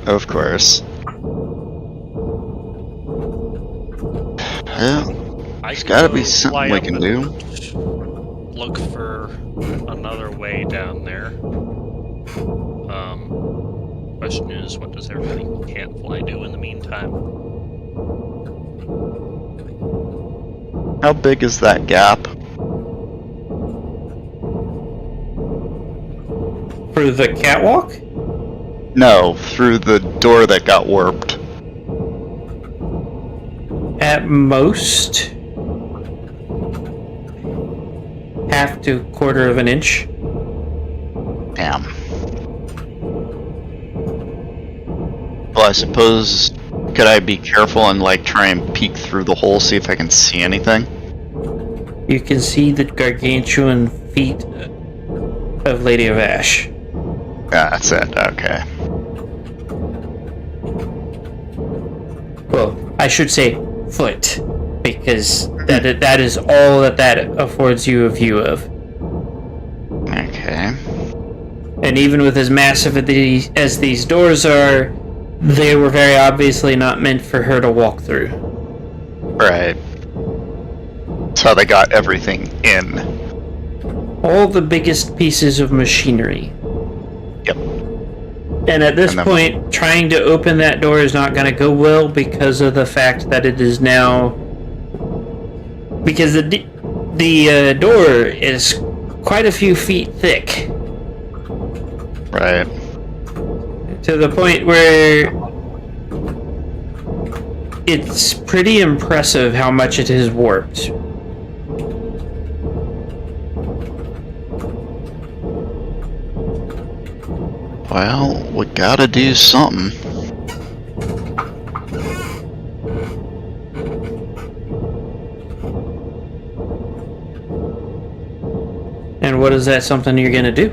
Of course. Well, There's gotta be something we can do. Look for another way down there. Question is, what does everybody who can't fly do in the meantime? how big is that gap? For the catwalk? No, through the door that got warped. At most, half to quarter of an inch. Damn. Well, I suppose, could I be careful and like try and peek through the hole, see if I can see anything? You can see the gargantuan feet of Lady of Ash. That's it, okay. Well, I should say foot, because that is all that affords you a view of. Okay. And even with as massive as these doors are, they were very obviously not meant for her to walk through. Right. That's how they got everything in. All the biggest pieces of machinery. Yep. And at this And then- point, trying to open that door is not going to go well because of the fact that it is now... Because the door is quite a few feet thick. Right. To the point where it's pretty impressive how much it has warped. Well, we gotta do something. And what is that something you're gonna do?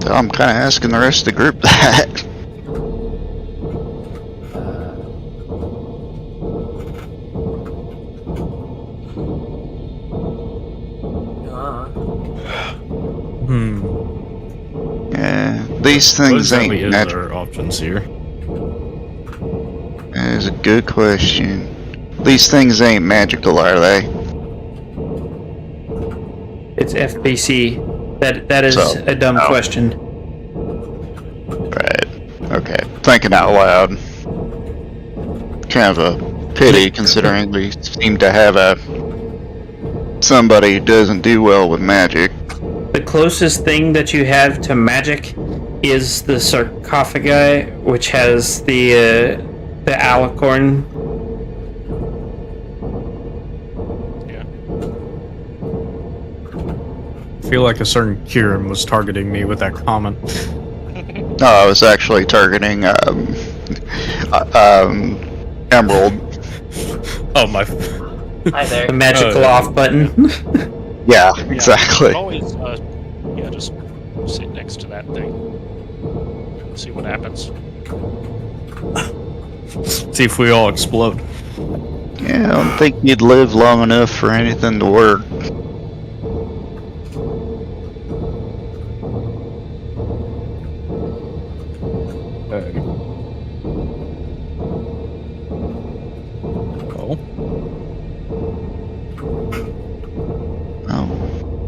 So I'm kind of asking the rest of the group that. Yeah, these What things exactly ain't is natural. our options here? That is a good question. These things ain't magical, are they? It's FBC. That is So- a dumb question. Right. Okay. Thinking out loud. Kind of a pity, considering we seem to have somebody who doesn't do well with magic. The closest thing that you have to magic is the sarcophagi, which has the alicorn. I feel like a certain Kieran was targeting me with that comment. No, I was actually targeting Emerald. Oh my! Hi there. The magical yeah. off button. Yeah, exactly. Always, just sit next to that thing. See what happens. See if we all explode. Yeah, I don't think you'd live long enough for anything to work. Oh. Oh,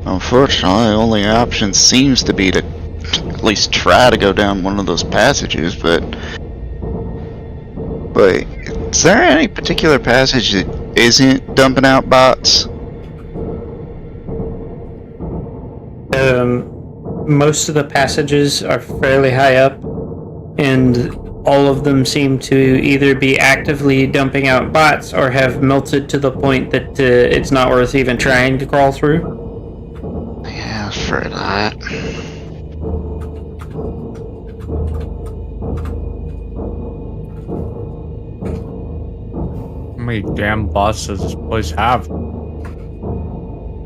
unfortunately, the only option seems to be to at least try to go down one of those passages, but... Wait, is there any particular passage that isn't dumping out bots? Most of the passages are fairly high up, and all of them seem to either be actively dumping out bots or have melted to the point that it's not worth even trying to crawl through. Yeah, for that. How many damn bots does this place have?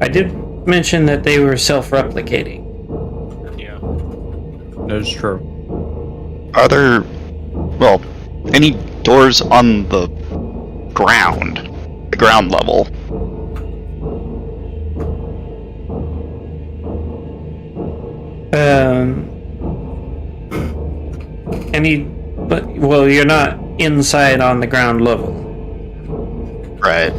I did mention that they were self-replicating. Yeah. That is true. Are there, well, any doors on the ground level? Well, you're not inside on the ground level. Right.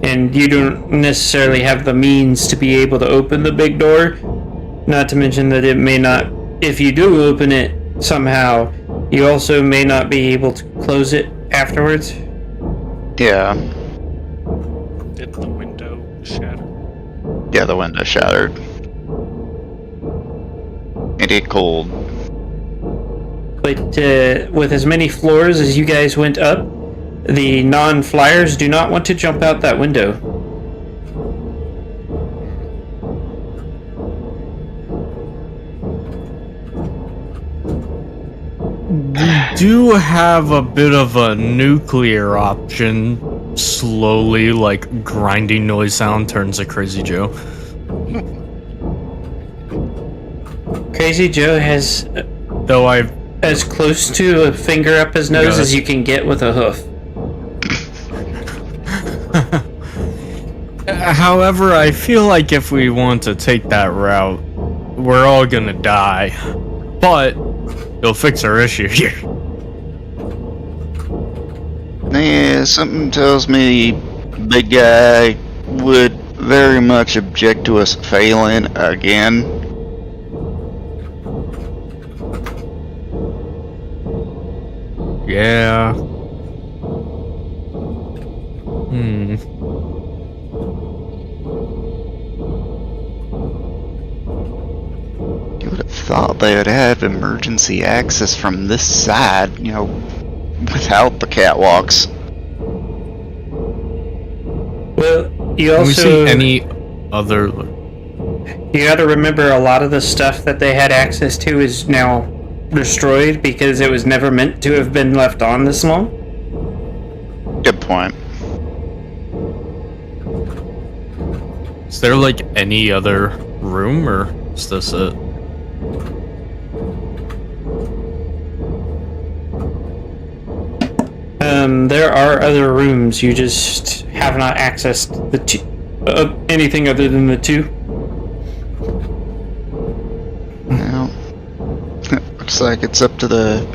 And you don't necessarily have the means to be able to open the big door. Not to mention that it may not, if you do open it somehow, you also may not be able to close it afterwards. Yeah. Did the window shatter? Yeah, the window shattered. It get cold. But with as many floors as you guys went up, The non-flyers do not want to jump out that window. We do have a bit of a nuclear option. Slowly, like, grinding noise sound turns to Crazy Joe. Crazy Joe has Though I've as close to a finger up his nose Yes. as you can get with a hoof. However, I feel like if we want to take that route, we're all gonna die. But it'll fix our issue here. Yeah, something tells me big guy would very much object to us failing again. Yeah. You would have thought they would have emergency access from this side, you know, without the catwalks. Well, you Can we see also any other? you got to remember a lot of the stuff that they had access to is now destroyed because it was never meant to have been left on this long. Good point. Is there like any other room, or is this it? There are other rooms. You just have not accessed the anything other than the two. Well, looks like it's up to the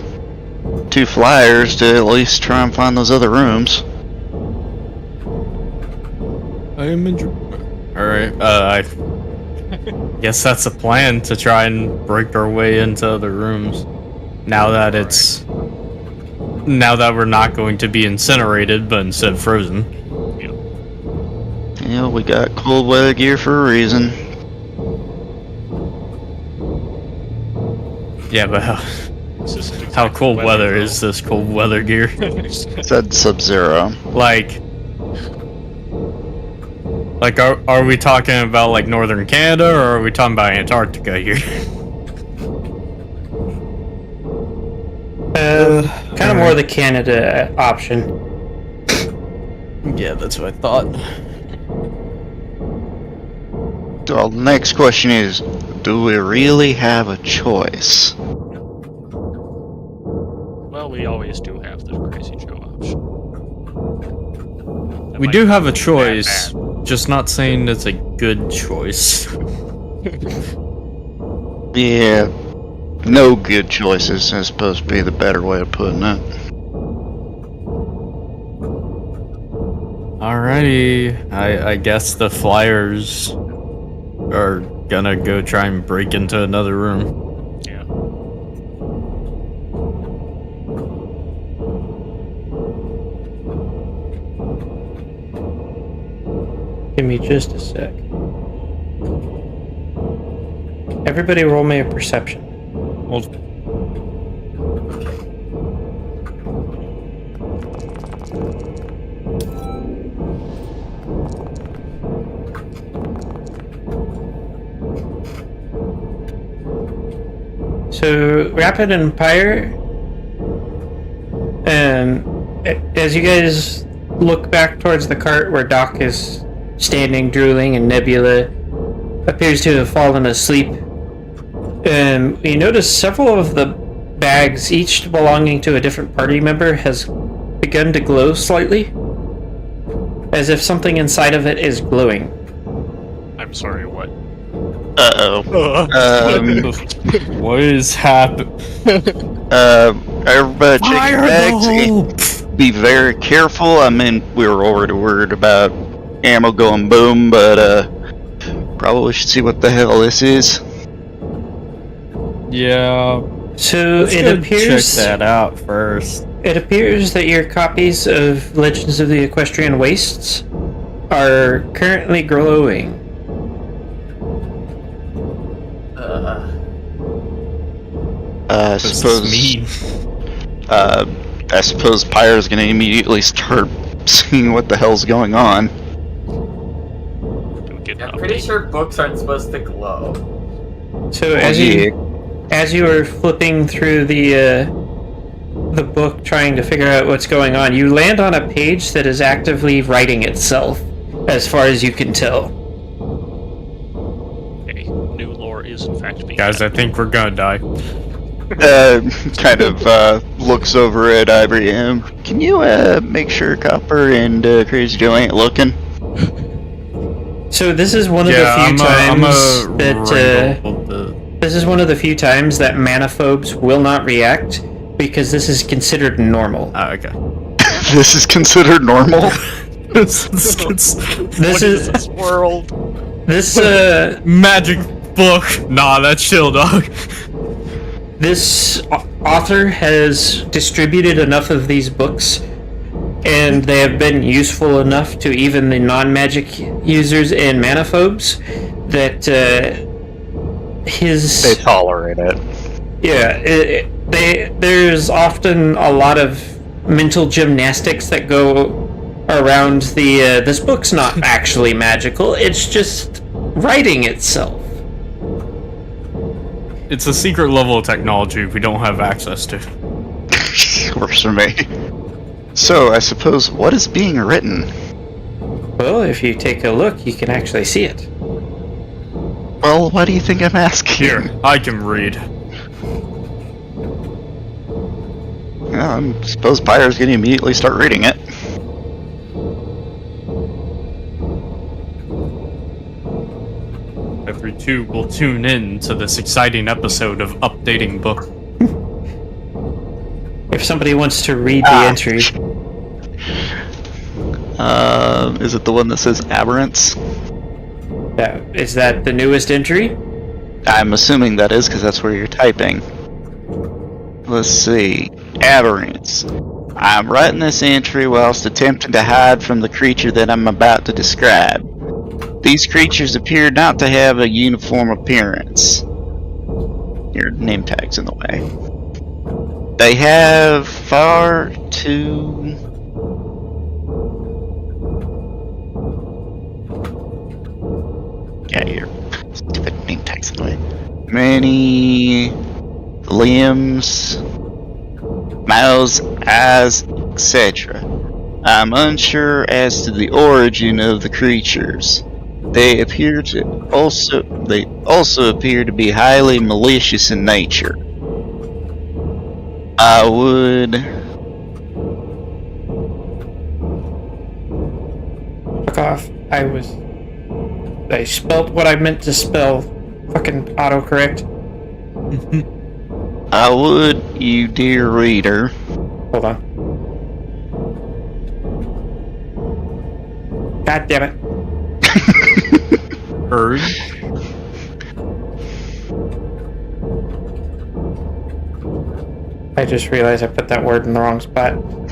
two flyers to at least try and find those other rooms. I am Alright, I guess that's a plan, to try and break our way into other rooms. Now that we're not going to be incinerated, but instead frozen. Yeah, we got cold weather gear for a reason. Yeah, but how cold weather is this cold weather gear? It said Sub-Zero. Like, are we talking about like northern Canada, or are we talking about Antarctica here? Kind of more the Canada option. Yeah, that's what I thought. Well, the next question is, do we really have a choice? Well, we always do have the Crazy Joe option. That We might do not have a be that choice, bad. just not saying it's a good choice. Yeah, no good choices is supposed to be the better way of putting it. Alrighty, I guess the flyers are gonna go try and break into another room. Yeah. Give me just a sec. Everybody roll me a perception. Well, So, Rapid and Pyre, as you guys look back towards the cart where Doc is standing drooling and Nebula appears to have fallen asleep, you notice several of the bags, each belonging to a different party member, has begun to glow slightly, as if something inside of it is glowing. I'm sorry, what? Uh-oh. what is happening? Everybody check your bags. Be very careful. I mean, we were already worried about ammo going boom, but probably should see what the hell this is. Yeah. So Let's it go appears check that out first. It appears that your copies of Legends of the Equestrian Wastes are currently glowing. I What does suppose this mean? I suppose Pyre's gonna immediately start seeing what the hell's going on. I'm pretty sure books aren't supposed to glow. So as you were flipping through the book trying to figure out what's going on, you land on a page that is actively writing itself, as far as you can tell. Okay, new lore is in fact being Guys, I think we're gonna die. Kind of looks over at Ivory. Can you make sure Copper and Crazy Joe ain't looking? So this is one of the few this is one of the few times that manaphobes will not react because this is considered normal. Okay. This is considered normal. This is this world. this magic book. Nah, that's chill, dog. This author has distributed enough of these books, and they have been useful enough to even the non-magic users and manaphobes that They tolerate it. Yeah, there's often a lot of mental gymnastics that go around this book's not actually magical, it's just writing itself. It's a secret level of technology we don't have access to. Works for me. So, I suppose, what is being written? Well, if you take a look, you can actually see it. Well, why do you think I'm asking? Here, I can read. Yeah, I suppose Pyre's gonna immediately start reading it. Every two will tune in to this exciting episode of Updating Book. If somebody wants to read the entry. Is it the one that says Aberrance? Is that the newest entry? I'm assuming that is, because that's where you're typing. Let's see. Aberrance. I'm writing this entry whilst attempting to hide from the creature that I'm about to describe. These creatures appear not to have a uniform appearance. Your name tag's in the way. They have far too... Yeah, your stupid name tag's in the way. Many limbs, mouths, eyes, etc. I'm unsure as to the origin of the creatures. They also appear to be highly malicious in nature. I would... Fuck off. I spelled what I meant to spell. Fucking autocorrect. I would, you dear reader. Hold on. God damn it. Urge. I just realized I put that word in the wrong spot. Hold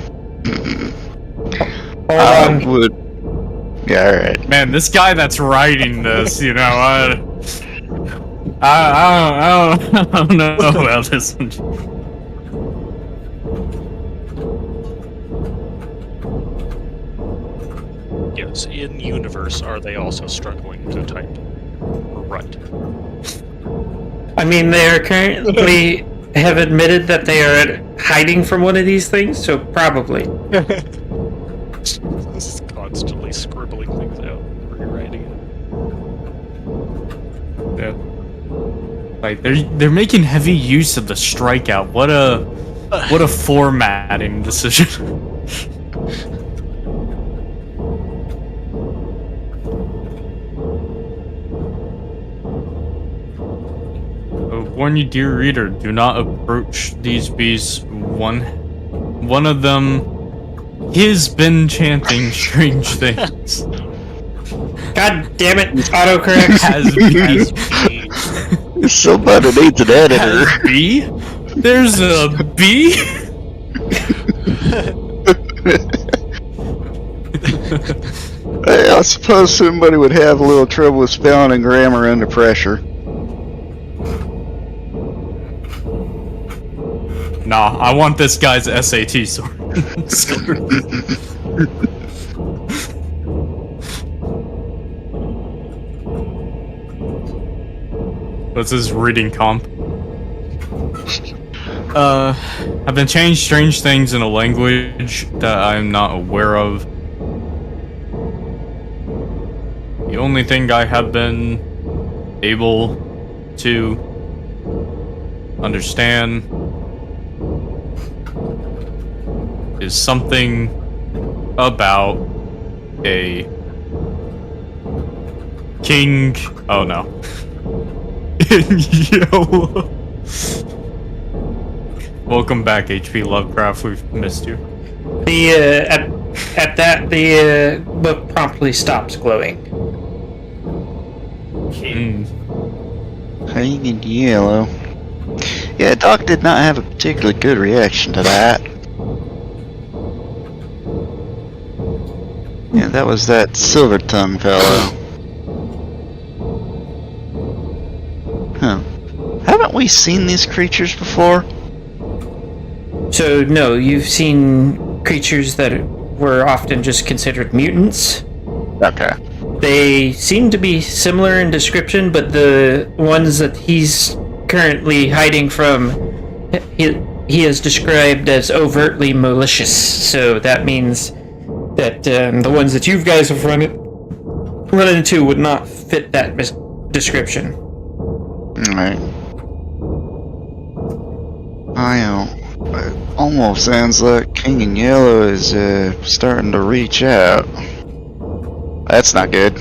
I on. would... Yeah, alright. Man, this guy that's writing this, you know, I don't know about this one. Yes, in universe, are they also struggling to type? Right. I mean, they are currently have admitted that they are hiding from one of these things, so probably. Just constantly scribbling things out, rewriting it. Yeah. Like they're making heavy use of the strikeout. What a formatting decision. Warn you, dear reader, do not approach these beasts. One of them has been chanting strange things. God damn it, autocorrect. Has been. Somebody needs an editor. Has B? There's a B? I suppose somebody would have a little trouble with spelling and grammar under pressure. Nah, I want this guy's SAT sword. What's his reading comp? Have been changed strange things in a language that I'm not aware of. The only thing I have been able to understand is something about a king. Oh no. In yellow. Welcome back, HP Lovecraft. We've missed you. The at that the book promptly stops glowing. Okay. King in yellow. Yeah, Doc did not have a particularly good reaction to that. Yeah, that was that Silver Tongue fellow. Huh. Haven't we seen these creatures before? So no, you've seen creatures that were often just considered mutants. Okay. They seem to be similar in description, but the ones that he's currently hiding from, he is described as overtly malicious. So that means that the ones that you guys have run into would not fit that description. Alright. It almost sounds like King in Yellow is starting to reach out. That's not good.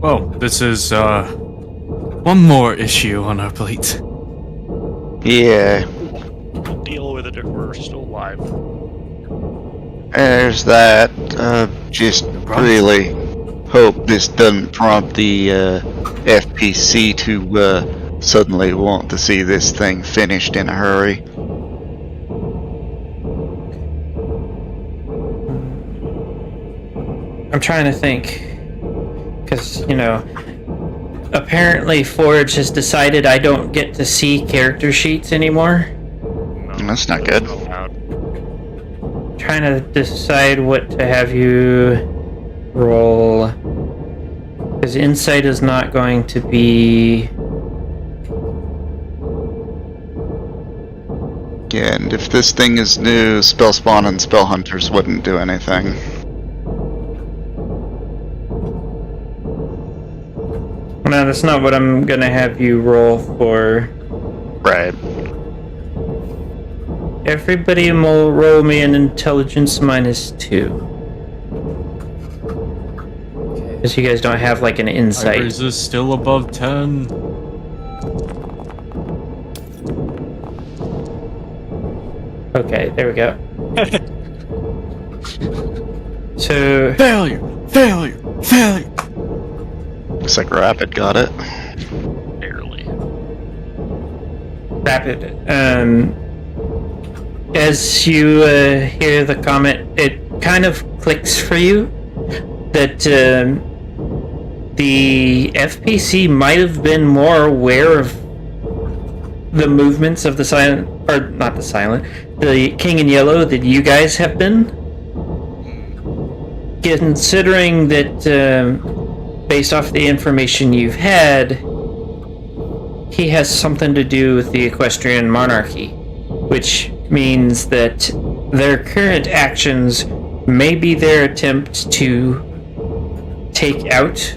Well, this is one more issue on our plate. Yeah, We'll deal with it if we're still alive. there's that. Just really hope this doesn't prompt the FPC to suddenly want to see this thing finished in a hurry. I'm trying to think, because, you know, apparently Forge has decided I don't get to see character sheets anymore. That's not good. Trying to decide what to have you roll, because insight is not going to be. Yeah, and if this thing is new, Spellspawn and Spell Hunters wouldn't do anything. No, that's not what I'm gonna have you roll for. Right. Everybody will roll me an intelligence -2. Because you guys don't have like an insight. Is this still above 10? Okay, there we go. So Failure! Failure! Failure! Looks like Rapid got it. Barely. Rapid. As you hear the comment, it kind of clicks for you that the FPC might have been more aware of the movements of the silent, or not the silent, the King in Yellow than you guys have been. Considering that, based off the information you've had, he has something to do with the Equestrian monarchy, which means that their current actions may be their attempt to take out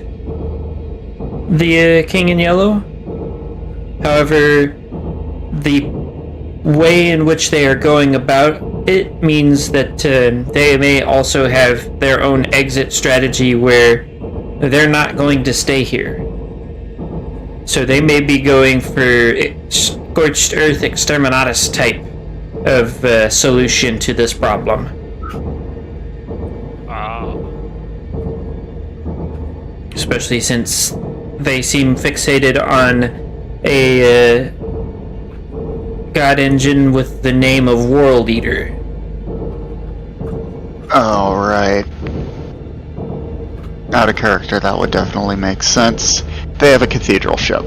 the King in Yellow. However, the way in which they are going about it means that they may also have their own exit strategy where they're not going to stay here. So they may be going for Scorched Earth Exterminatus type of solution to this problem. Especially since they seem fixated on a god engine with the name of World Eater. Alright. Out of character, that would definitely make sense. They have a cathedral ship.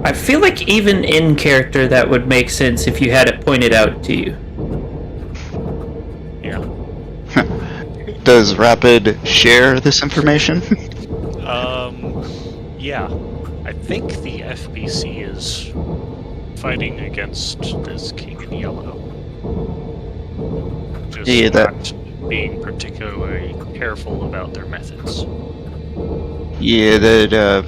I feel like even in character that would make sense if you had it pointed out to you. Yeah. Does Rapid share this information? Yeah. I think the FBC is fighting against this King in Yellow. Just Yeah, that- not being particularly careful about their methods. Yeah, that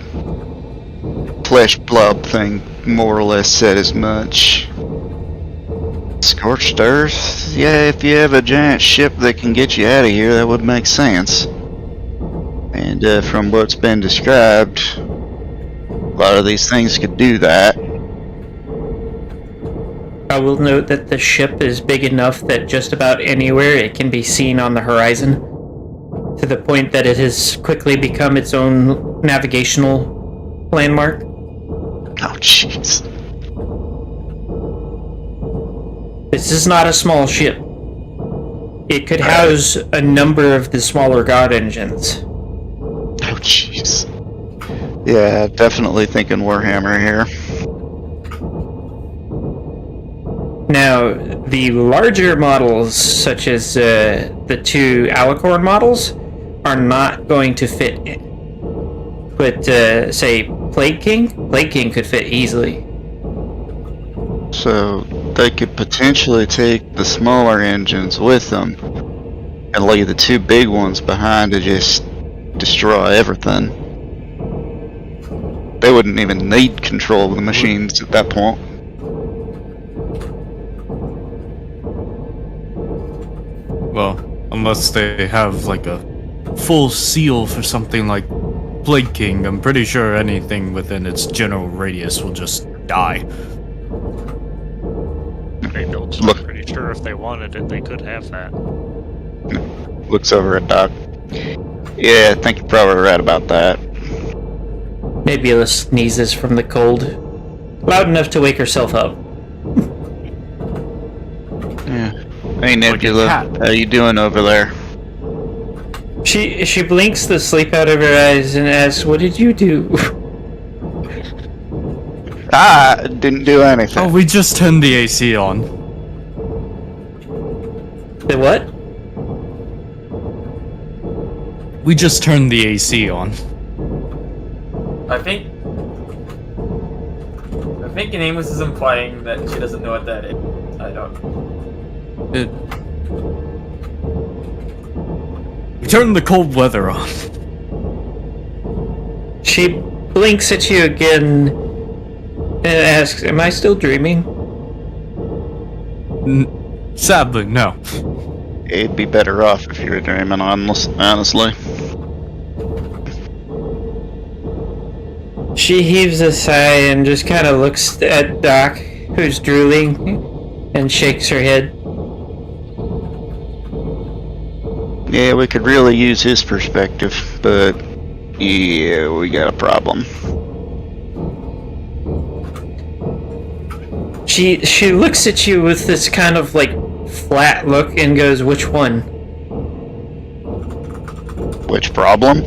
flesh blob thing more or less said as much. Scorched Earth? Yeah, if you have a giant ship that can get you out of here, that would make sense. And from what's been described, a lot of these things could do that. I will note that the ship is big enough that just about anywhere it can be seen on the horizon, to the point that it has quickly become its own navigational landmark. Oh, jeez. This is not a small ship. It could house a number of the smaller god engines. Oh, jeez. Yeah, definitely thinking Warhammer here. Now, the larger models, such as the two Alicorn models, are not going to fit in. But, say, Plague King? Plague King could fit easily. So they could potentially take the smaller engines with them and leave the two big ones behind to just destroy everything. They wouldn't even need control of the machines at that point. Well, unless they have like a full seal for something like Plague King, I'm pretty sure anything within its general radius will just die. They don't, so Look. I'm pretty sure if they wanted it, they could have that. Looks over at Doc. Yeah, I think you're probably right about that. Nebula sneezes from the cold, loud enough to wake herself up. Yeah. Hey Like a Nebula, cat. how you doing over there? She blinks the sleep out of her eyes and asks, "What did you do?" I didn't do anything. Oh, we just turned the AC on. The what? We just turned the AC on. I think Amos is implying that she doesn't know what that is. I don't. It. We turned the cold weather on. She blinks at you again and asks, "Am I still dreaming?" Sadly, no. It'd be better off if you were dreaming, honestly. She heaves a sigh and just kind of looks at Doc, who's drooling, and shakes her head. Yeah, we could really use his perspective, but yeah, we got a problem. She looks at you with this kind of like flat look and goes, "Which one?" Which problem?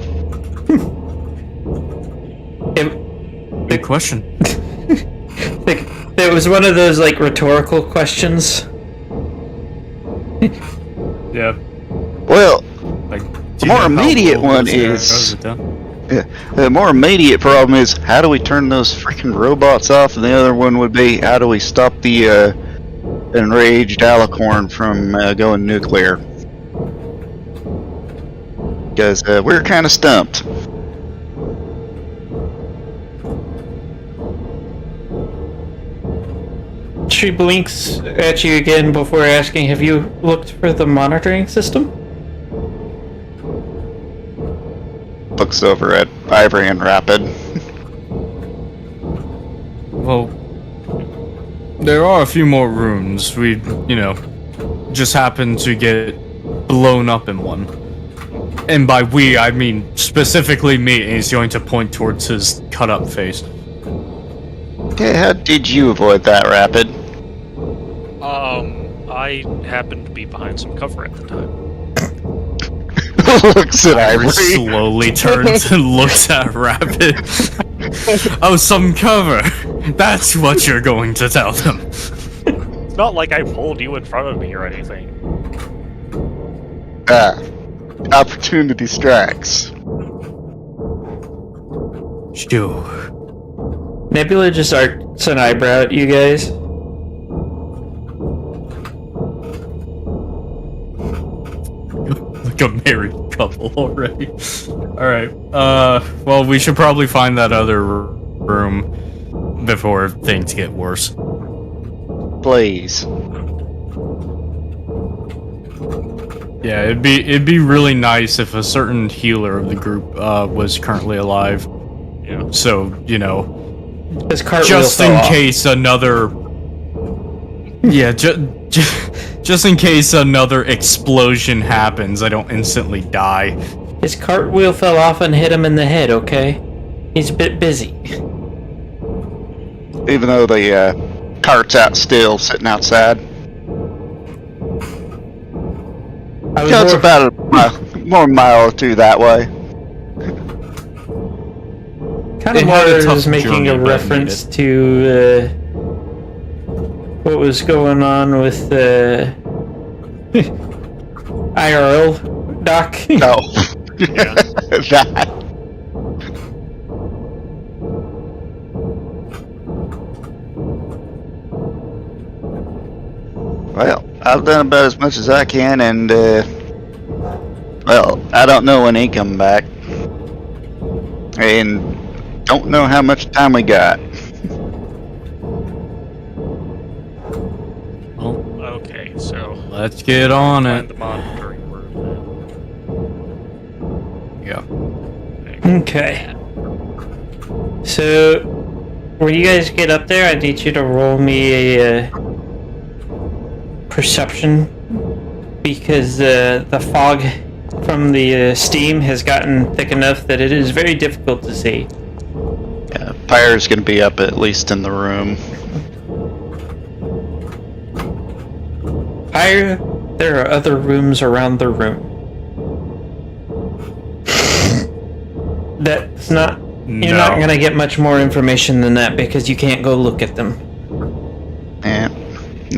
Big question. It was one of those like rhetorical questions. Yeah. Well, Like, the more immediate one is... Yeah, the more immediate problem is how do we turn those freaking robots off, and the other one would be how do we stop the enraged Alicorn from going nuclear? Because we're kind of stumped. She blinks at you again before asking, "Have you looked for the monitoring system?" Looks over at Ivory and Rapid. Well, there are a few more rooms. We, just happened to get blown up in one. And by we, I mean specifically me, and he's going to point towards his cut-up face. Okay, how did you avoid that, Rapid? I happened to be behind some cover at the time. Looks at Ivory Ivory. slowly turns and looks at Rapid. Oh, some cover. That's what you're going to tell them. It's not like I pulled you in front of me or anything. Opportunity strikes. Shoo. Nebula just arcs an eyebrow at you guys. Like a married couple already. Alright, well, we should probably find that other room before things get worse. Please. Yeah, it'd be really nice if a certain healer of the group was currently alive. Yeah. So, you know, This cartwheel just fell in off. case another... Yeah, just in case another explosion happens, I don't instantly die. His cartwheel fell off and hit him in the head, okay? He's a bit busy. Even though the cart's out still, sitting outside. I was Yeah, it's more- about a mile or two that way. kind It of had a more tough is making journey, a but reference to what was going on with IRL Doc. No. Yeah. That. Well, I've done about as much as I can, and well, I don't know when he come back, and don't know how much time we got. Well, Okay, so let's get on find it. the monitoring room Yeah. then. Okay. So, when you guys get up there, I need you to roll me a perception, because the fog from the steam has gotten thick enough that it is very difficult to see. Yeah, fire's gonna be up at least in the room. Higher, there are other rooms around the room. That's not. You're not No. gonna get much more information than that because you can't go look at them. Yeah,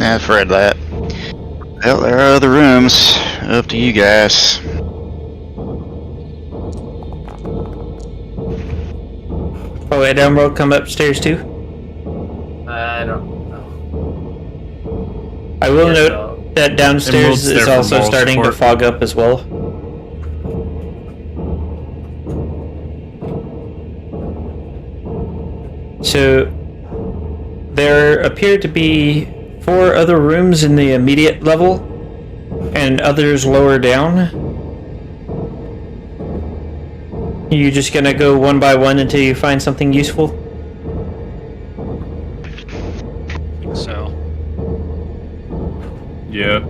I've read that. Well, there are other rooms. Up to you guys. Oh, Ed Emerald come upstairs too? I don't know. I will Yes, note that downstairs Emerald's there is for also moral starting to support. fog up as well. So, there appear to be 4 other rooms in the immediate level, and others lower down. You just gonna go one by one until you find something useful? So, Yeah.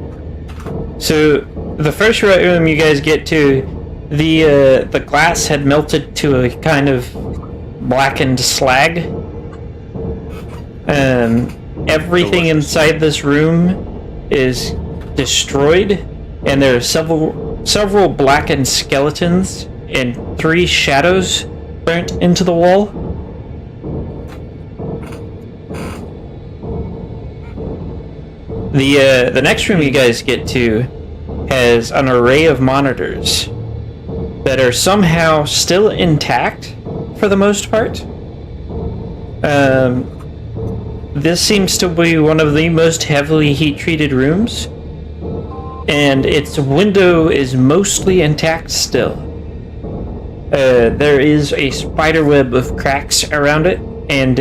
So the first room you guys get to, the glass had melted to a kind of blackened slag. Everything inside this room is destroyed, and there are several blackened skeletons and 3 shadows burnt into the wall. The next room you guys get to has an array of monitors that are somehow still intact for the most part. This seems to be one of the most heavily heat-treated rooms, and its window is mostly intact still. There is a spider web of cracks around it, and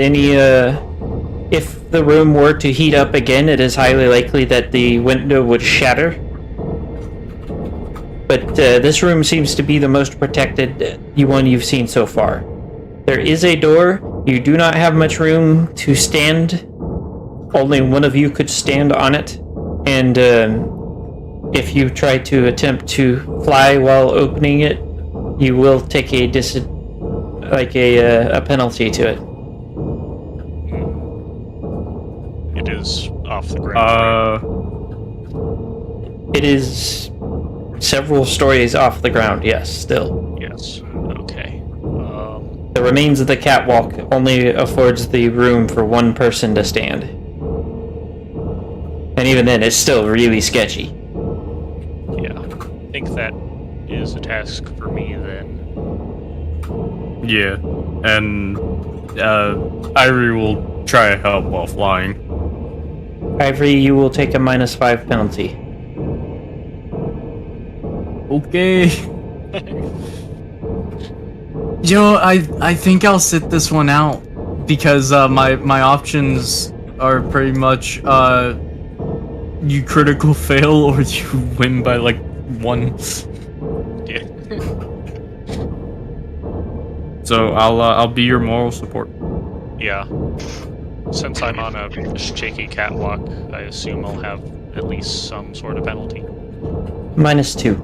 if the room were to heat up again, it is highly likely that the window would shatter. But this room seems to be the most protected one you've seen so far. There is a door. You do not have much room to stand. Only one of you could stand on it. And if you try to attempt to fly while opening it, you will take a penalty to it. it is off the ground. It is several stories off the ground, yes, still. Yes. Okay. The remains of the catwalk only affords the room for one person to stand. And even then, it's still really sketchy. Yeah. I think that is a task for me then. Yeah, and Ivory will try to help while flying. Ivory, you will take a -5 penalty. Okay. I think I'll sit this one out because my options are pretty much you critical fail or you win by like 1. Yeah. So I'll be your moral support. Yeah. Since I'm on a shaky catwalk, I assume I'll have at least some sort of penalty. -2.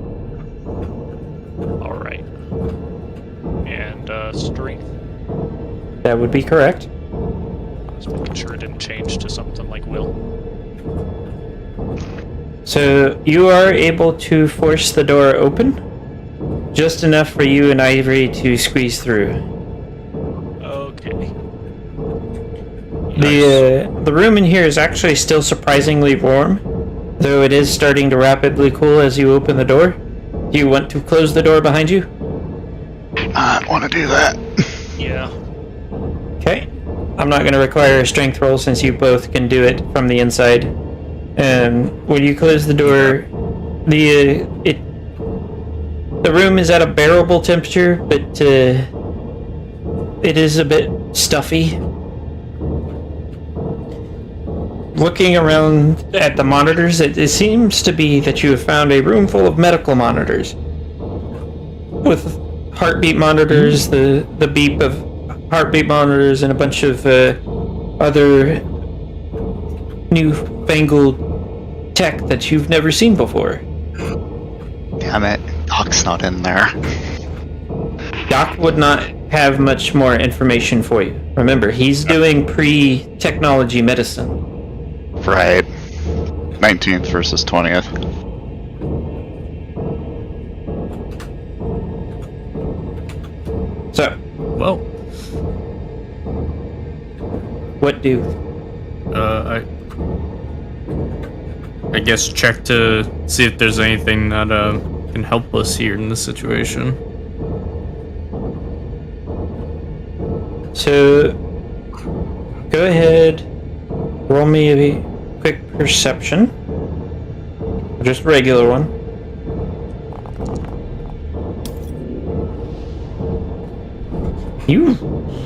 Alright. And, strength. That would be correct. Just making sure it didn't change to something like will. So you are able to force the door open, just enough for you and Ivory to squeeze through. Okay. The room in here is actually still surprisingly warm, though it is starting to rapidly cool as you open the door. Do you want to close the door behind you? I want to do that. Yeah. Okay. I'm not going to require a strength roll since you both can do it from the inside. When you close the door, the room is at a bearable temperature, but it is a bit stuffy. Looking around at the monitors, it seems to be that you have found a room full of medical monitors. With heartbeat monitors, the beep of heartbeat monitors, and a bunch of other newfangled tech that you've never seen before. Damn it, Doc's not in there. Doc would not have much more information for you. Remember, he's doing pre-technology medicine. Right. 19th versus 20th. So, Well, what do? I guess check to see if there's anything that can help us here in this situation. So, go ahead, roll me a quick perception. Just regular one. You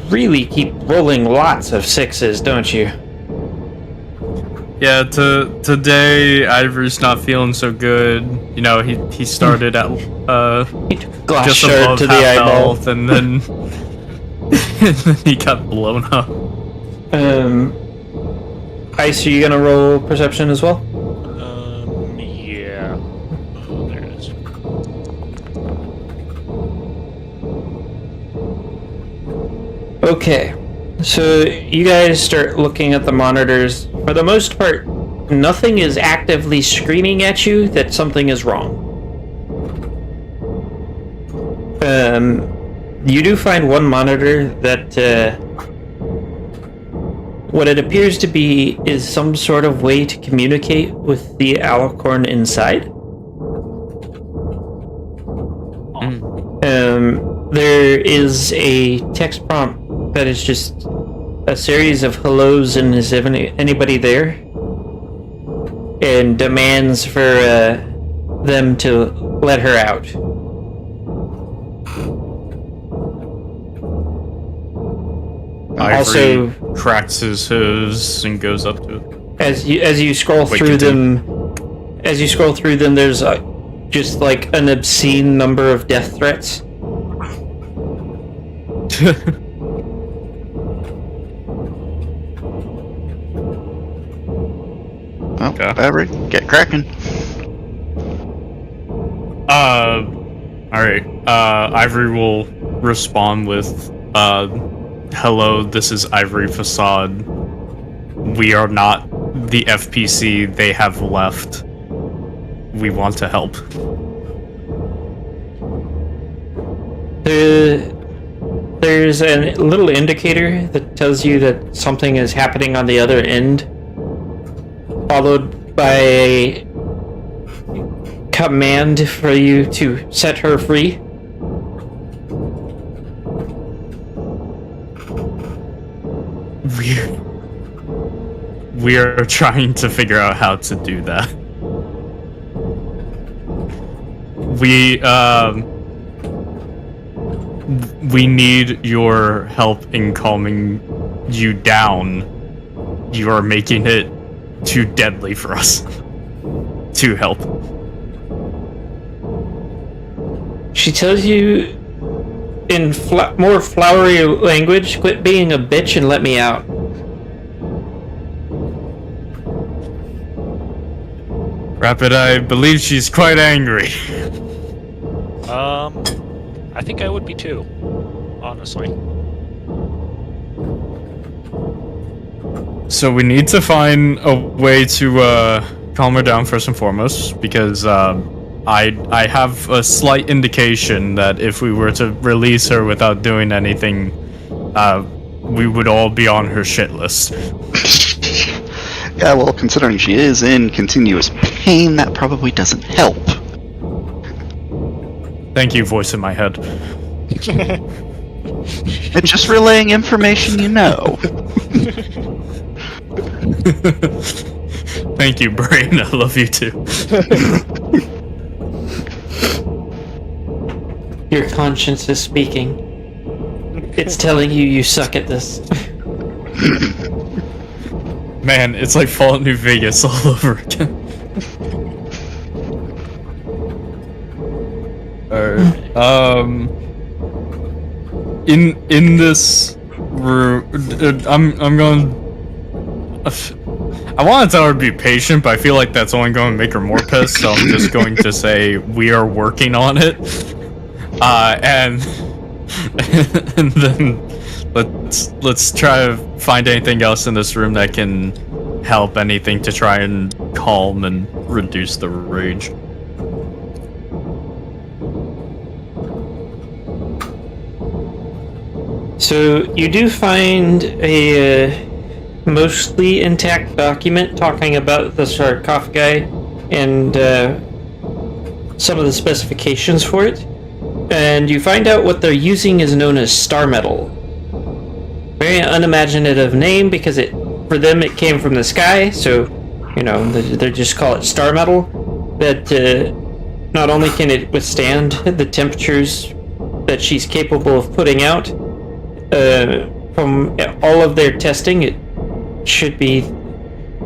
really keep rolling lots of 6s, don't you? Yeah, today Ivory's not feeling so good. You know, he started at He took a glass just shard above to the half eyeball. health, and then and then he got blown up. Ice, are you gonna roll perception as well? Yeah. Oh, there it is. Okay, so you guys start looking at the monitors. For the most part, nothing is actively screaming at you that something is wrong. You do find one monitor that what it appears to be is some sort of way to communicate with the alicorn inside. There is a text prompt that is just a series of hellos and is anybody there, and demands for them to let her out. Ivory Also, cracks his hose and goes up to it. as you scroll Wait, through continue. them, there's just like an obscene number of death threats. Well, Okay. Ivory, get cracking. Alright. Ivory will respond with, hello, this is Ivory Facade. We are not the FPC they have left. We want to help. There's a little indicator that tells you that something is happening on the other end, followed by a command for you to set her free. We're trying to figure out how to do that. We need your help in calming you down. You are making it too deadly for us to help. She tells you in more flowery language, quit being a bitch and let me out. Rapid, I believe she's quite angry. I think I would be too, honestly. So we need to find a way to calm her down first and foremost, because I have a slight indication that if we were to release her without doing anything, we would all be on her shit list. Yeah, well, considering she is in continuous pain, that probably doesn't help. Thank you, voice in my head. It's just relaying information you know. Thank you, Brain. I love you too. Your conscience is speaking. It's telling you you suck at this. Man, it's like Fallout New Vegas all over again. In this room, I'm going. I want to tell her to be patient, but I feel like that's only going to make her more pissed. So I'm just going to say we are working on it, and then let's try to find anything else in this room that can help, anything to try and calm and reduce the rage. So you do find a mostly intact document talking about the sarcophagi and some of the specifications for it, and you find out what they're using is known as star metal. Very unimaginative name, because for them it came from the sky, so they just call it star metal. That not only can it withstand the temperatures that she's capable of putting out, from all of their testing, it should be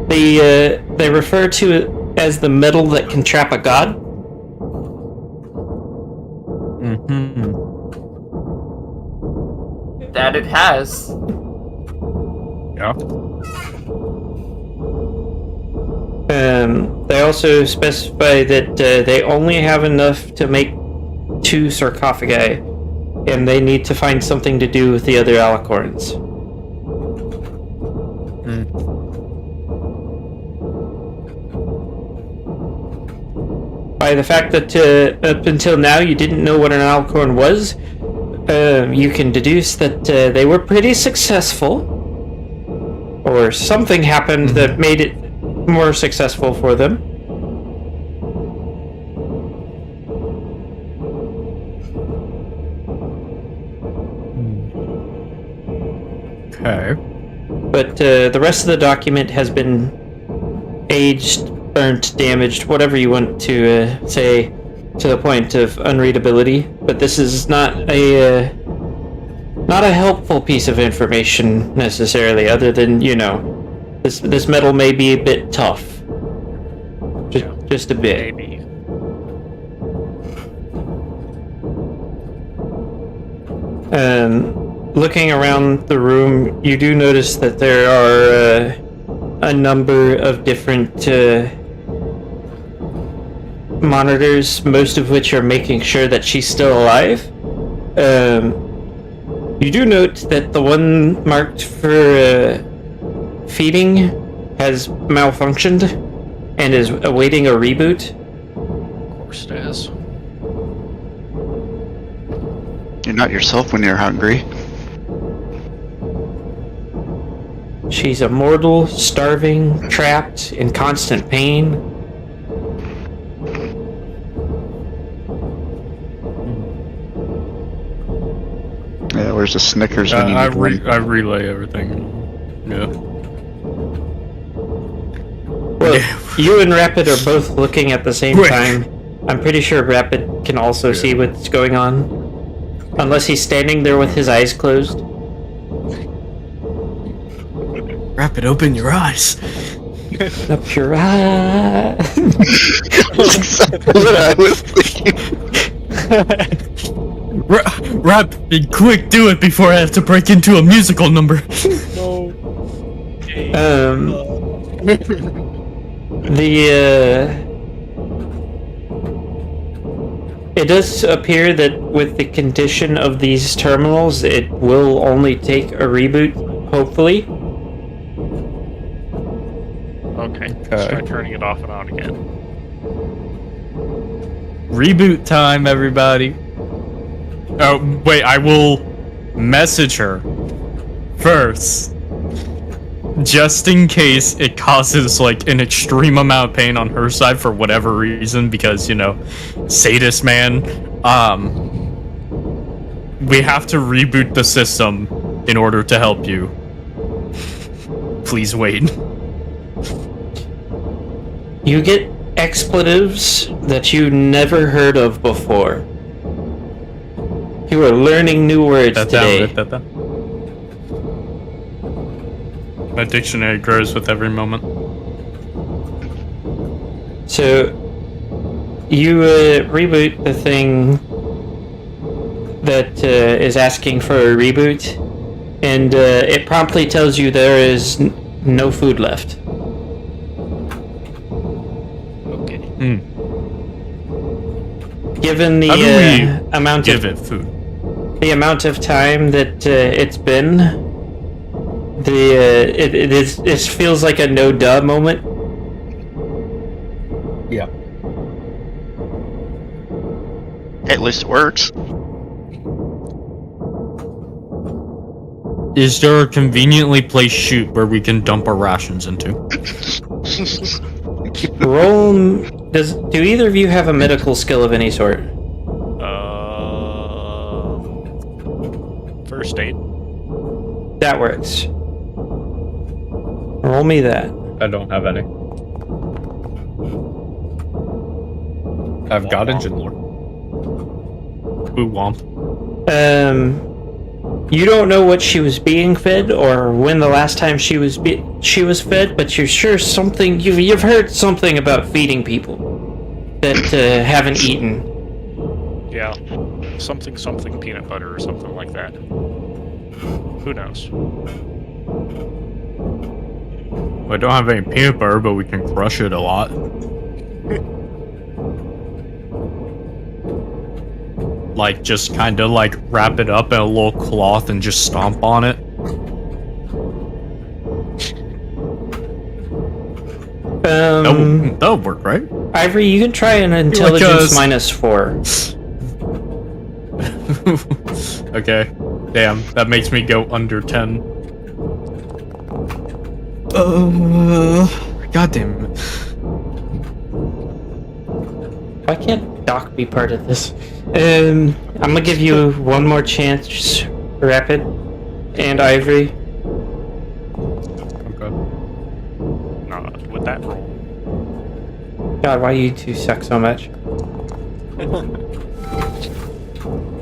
they refer to it as the metal that can trap a god. That it has. Yeah. They also specify that they only have enough to make 2 sarcophagi, and they need to find something to do with the other alicorns. By the fact that up until now you didn't know what an alicorn was, you can deduce that they were pretty successful, or something happened that made it more successful for them. Okay. But the rest of the document has been aged, burnt, damaged, whatever you want to say, to the point of unreadability. But this is not a helpful piece of information necessarily, other than this metal may be a bit tough, just a bit. Maybe. Looking around the room, you do notice that there are a number of different monitors, most of which are making sure that she's still alive. You do note that the one marked for feeding has malfunctioned and is awaiting a reboot. Of course it is. not yourself when you're hungry. She's immortal, starving, trapped, in constant pain. Yeah, where's the Snickers when you I need one? relay everything. Yeah. Well, you and Rapid are both looking at the same time. I'm pretty sure Rapid can also see what's going on. Unless he's standing there with his eyes closed. Rapid, open your eyes. Up your eye. That's exactly what I was thinking. Rapid, quick, do it before I have to break into a musical number. It does appear that with the condition of these terminals, it will only take a reboot, hopefully. Okay, let's try turning it off and on again. Reboot time, everybody. Oh, wait, I will message her first. Just in case it causes, like, an extreme amount of pain on her side for whatever reason, because, you know, sadist man. We have to reboot the system in order to help you. Please wait. You get expletives that you never heard of before. You are learning new words today. My dictionary grows with every moment. So, you reboot the thing that is asking for a reboot, and it promptly tells you there is no food left. Okay. Given the How do we amount give of it food? the amount of time that it's been, it feels like a no duh moment. Yeah. At least it works. Is there a conveniently placed chute where we can dump our rations into? Roll. Do either of you have a medical skill of any sort? First aid. That works. Roll me that. I don't have any. I've got engine lore. Boo womp. You don't know what she was being fed or when the last time she was fed, but you're sure something you've heard something about feeding people that haven't eaten. Yeah. Something peanut butter or something like that. Who knows? I don't have any peanut butter, but we can crush it a lot. Like, just kind of like wrap it up in a little cloth and just stomp on it. That'll work, right? Ivory, you can try an intelligence -4. Okay. Damn, that makes me go under 10. God damn it. Why can't Doc be part of this? I'm gonna give you one more chance, Rapid and Ivory. Okay. With that roll. God, why you two suck so much?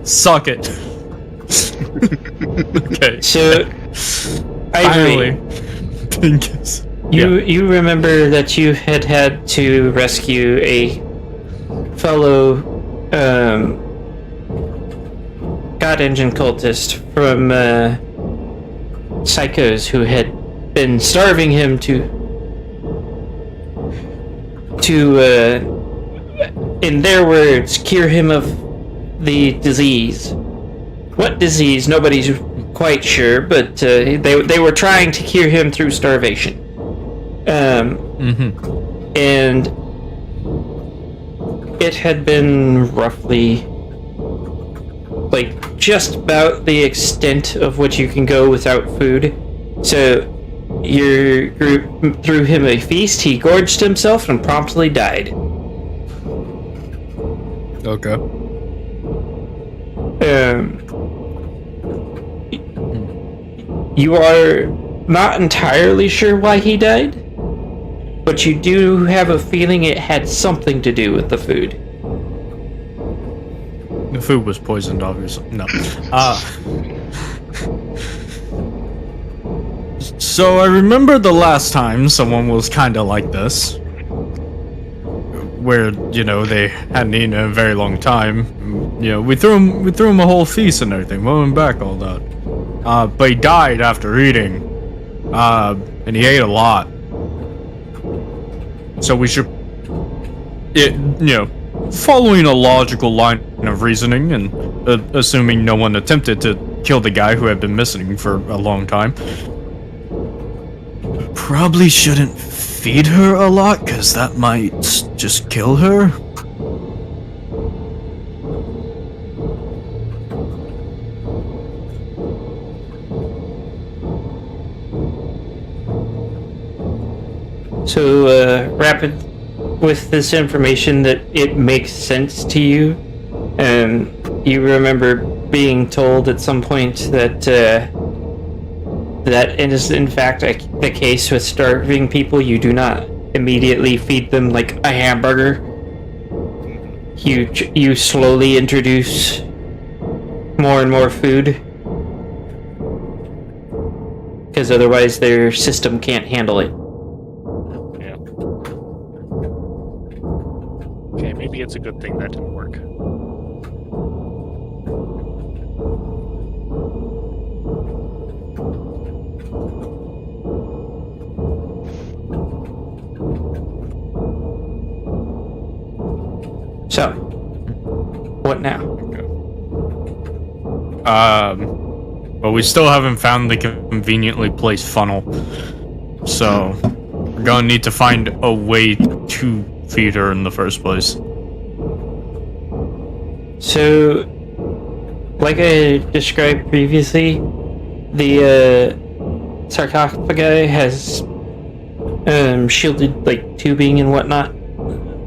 Suck it. Okay. So, Ivory, Pinkus. you remember that you had to rescue a fellow God Engine cultist from psychos who had been starving him to in their words, cure him of the disease. What disease? Nobody's quite sure, but they were trying to cure him through starvation. And it had been roughly like just about the extent of what you can go without food. So your group threw him a feast, he gorged himself and promptly died. Okay. You are not entirely sure why he died, but you do have a feeling it had something to do with the food. The food was poisoned, obviously. No. So I remember the last time someone was kind of like this, where they hadn't eaten in a very long time. We threw him a whole feast and everything, went back all that. But he died after eating, and he ate a lot. So we should, following a logical line of reasoning and assuming no one attempted to kill the guy who had been missing for a long time. Probably shouldn't feed her a lot, because that might just kill her. So, Rapid, with this information that it makes sense to you, you remember being told at some point that that is in fact the case with starving people. You do not immediately feed them like a hamburger. You slowly introduce more and more food, because otherwise their system can't handle it. Yeah. Okay, maybe it's a good thing that didn't work. So, what now? But we still haven't found the conveniently placed funnel. So, we're gonna need to find a way to feed her in the first place. So, like I described previously, the sarcophagi has shielded like tubing and whatnot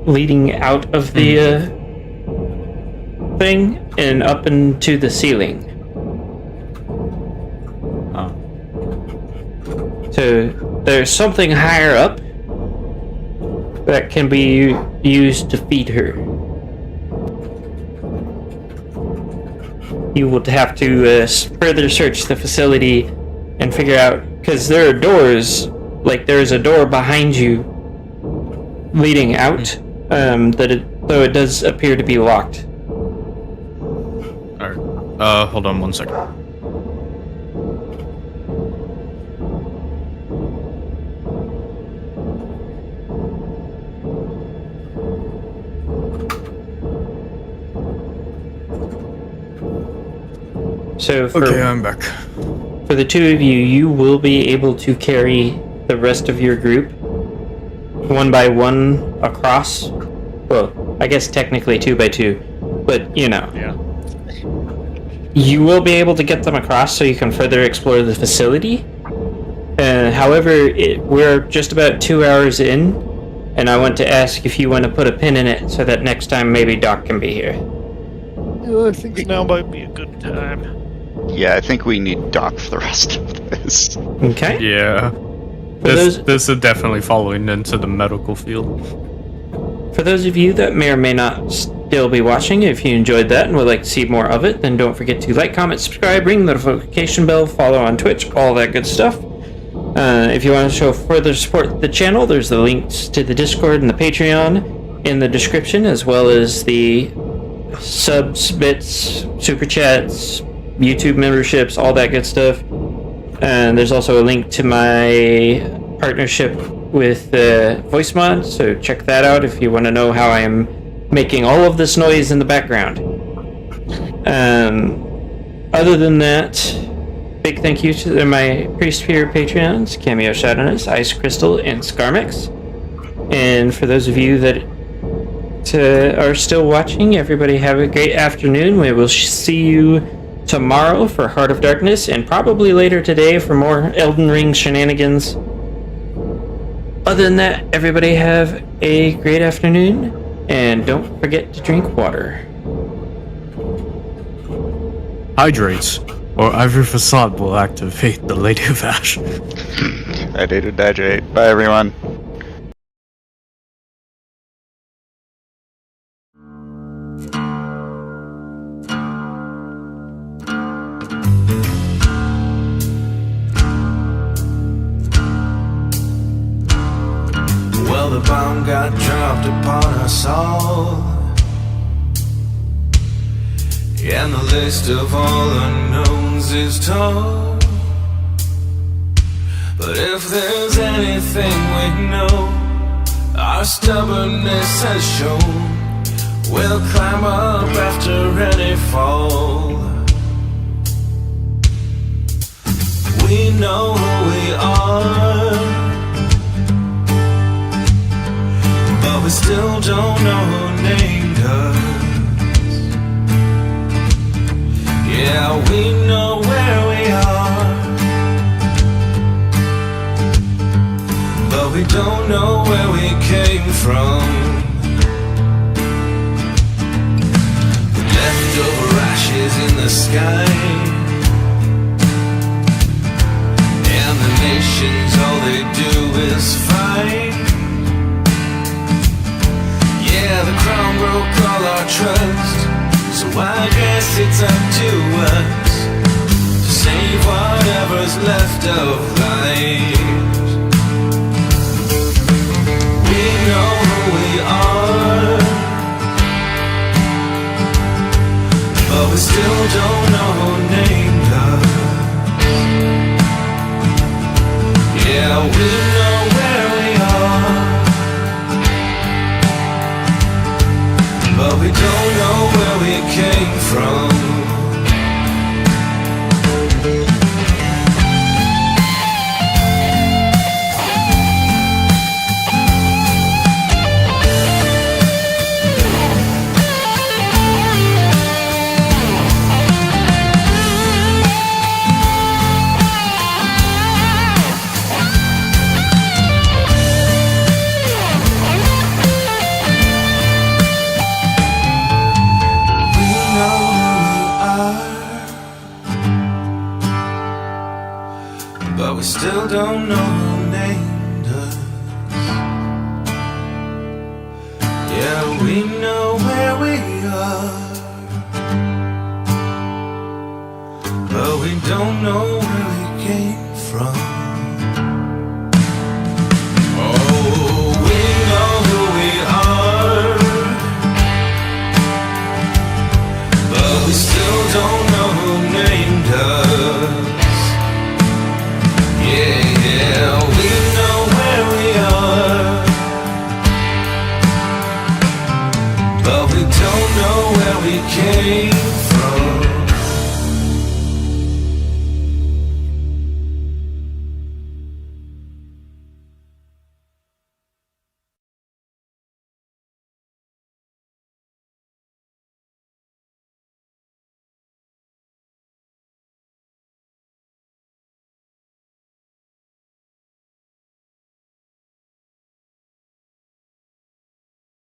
leading out of the thing and up into the ceiling. So there's something higher up that can be used to feed her. You would have to further search the facility and figure out, because there are doors, like there's a door behind you leading out, though it does appear to be locked. Alright, hold on one second. So Okay, I'm back. for the two of you, you will be able to carry the rest of your group one by one across. Well, I guess technically 2 by 2, but Yeah. you will be able to get them across so you can further explore the facility. However, we're just about 2 hours in, and I want to ask if you want to put a pin in it so that next time maybe Doc can be here. I think now might be a good time. Yeah, I think we need Doc for the rest of this. Okay? Yeah. This is definitely following into the medical field. For those of you that may or may not still be watching, if you enjoyed that and would like to see more of it, then don't forget to like, comment, subscribe, ring the notification bell, follow on Twitch, all that good stuff. If you want to show further support to the channel, there's the links to the Discord and the Patreon in the description, as well as the subs, bits, super chats, YouTube memberships, all that good stuff. And there's also a link to my partnership with VoiceMod, so check that out if you want to know how I am making all of this noise in the background. Other than that, big thank you to my Priest-Peer Patreons, Cameo Shadowless, Ice Crystal, and Scarmix. And for those of you that that are still watching, everybody have a great afternoon. We will see you tomorrow for Heart of Darkness, and probably later today for more Elden Ring shenanigans. Other than that, everybody have a great afternoon, and don't forget to drink water. Hydrates, or Ivory Facade will activate the Lady of Ash. I dated Digite. Bye, everyone. Well, the bomb got dropped upon us all, and the list of all unknowns is tall. But if there's anything we know, our stubbornness has shown, we'll climb up after any fall. We know who we are, but we still don't know who named us. Yeah, we know where we are, but we don't know where we came from. Leftover ashes in the sky, and the nations, all they do is fight. Yeah, the crown broke all our trust, so I guess it's up to us to save whatever's left of life. We know who we are, but we still don't know who named us. Yeah, we know where we are, but we don't know where we came from. But we still don't know who named us. Yeah, we know where we are, but we don't know where we came from. Oh, we know who we are, but we still don't know who named us. Yeah, we know where we are, but we don't know where we came from.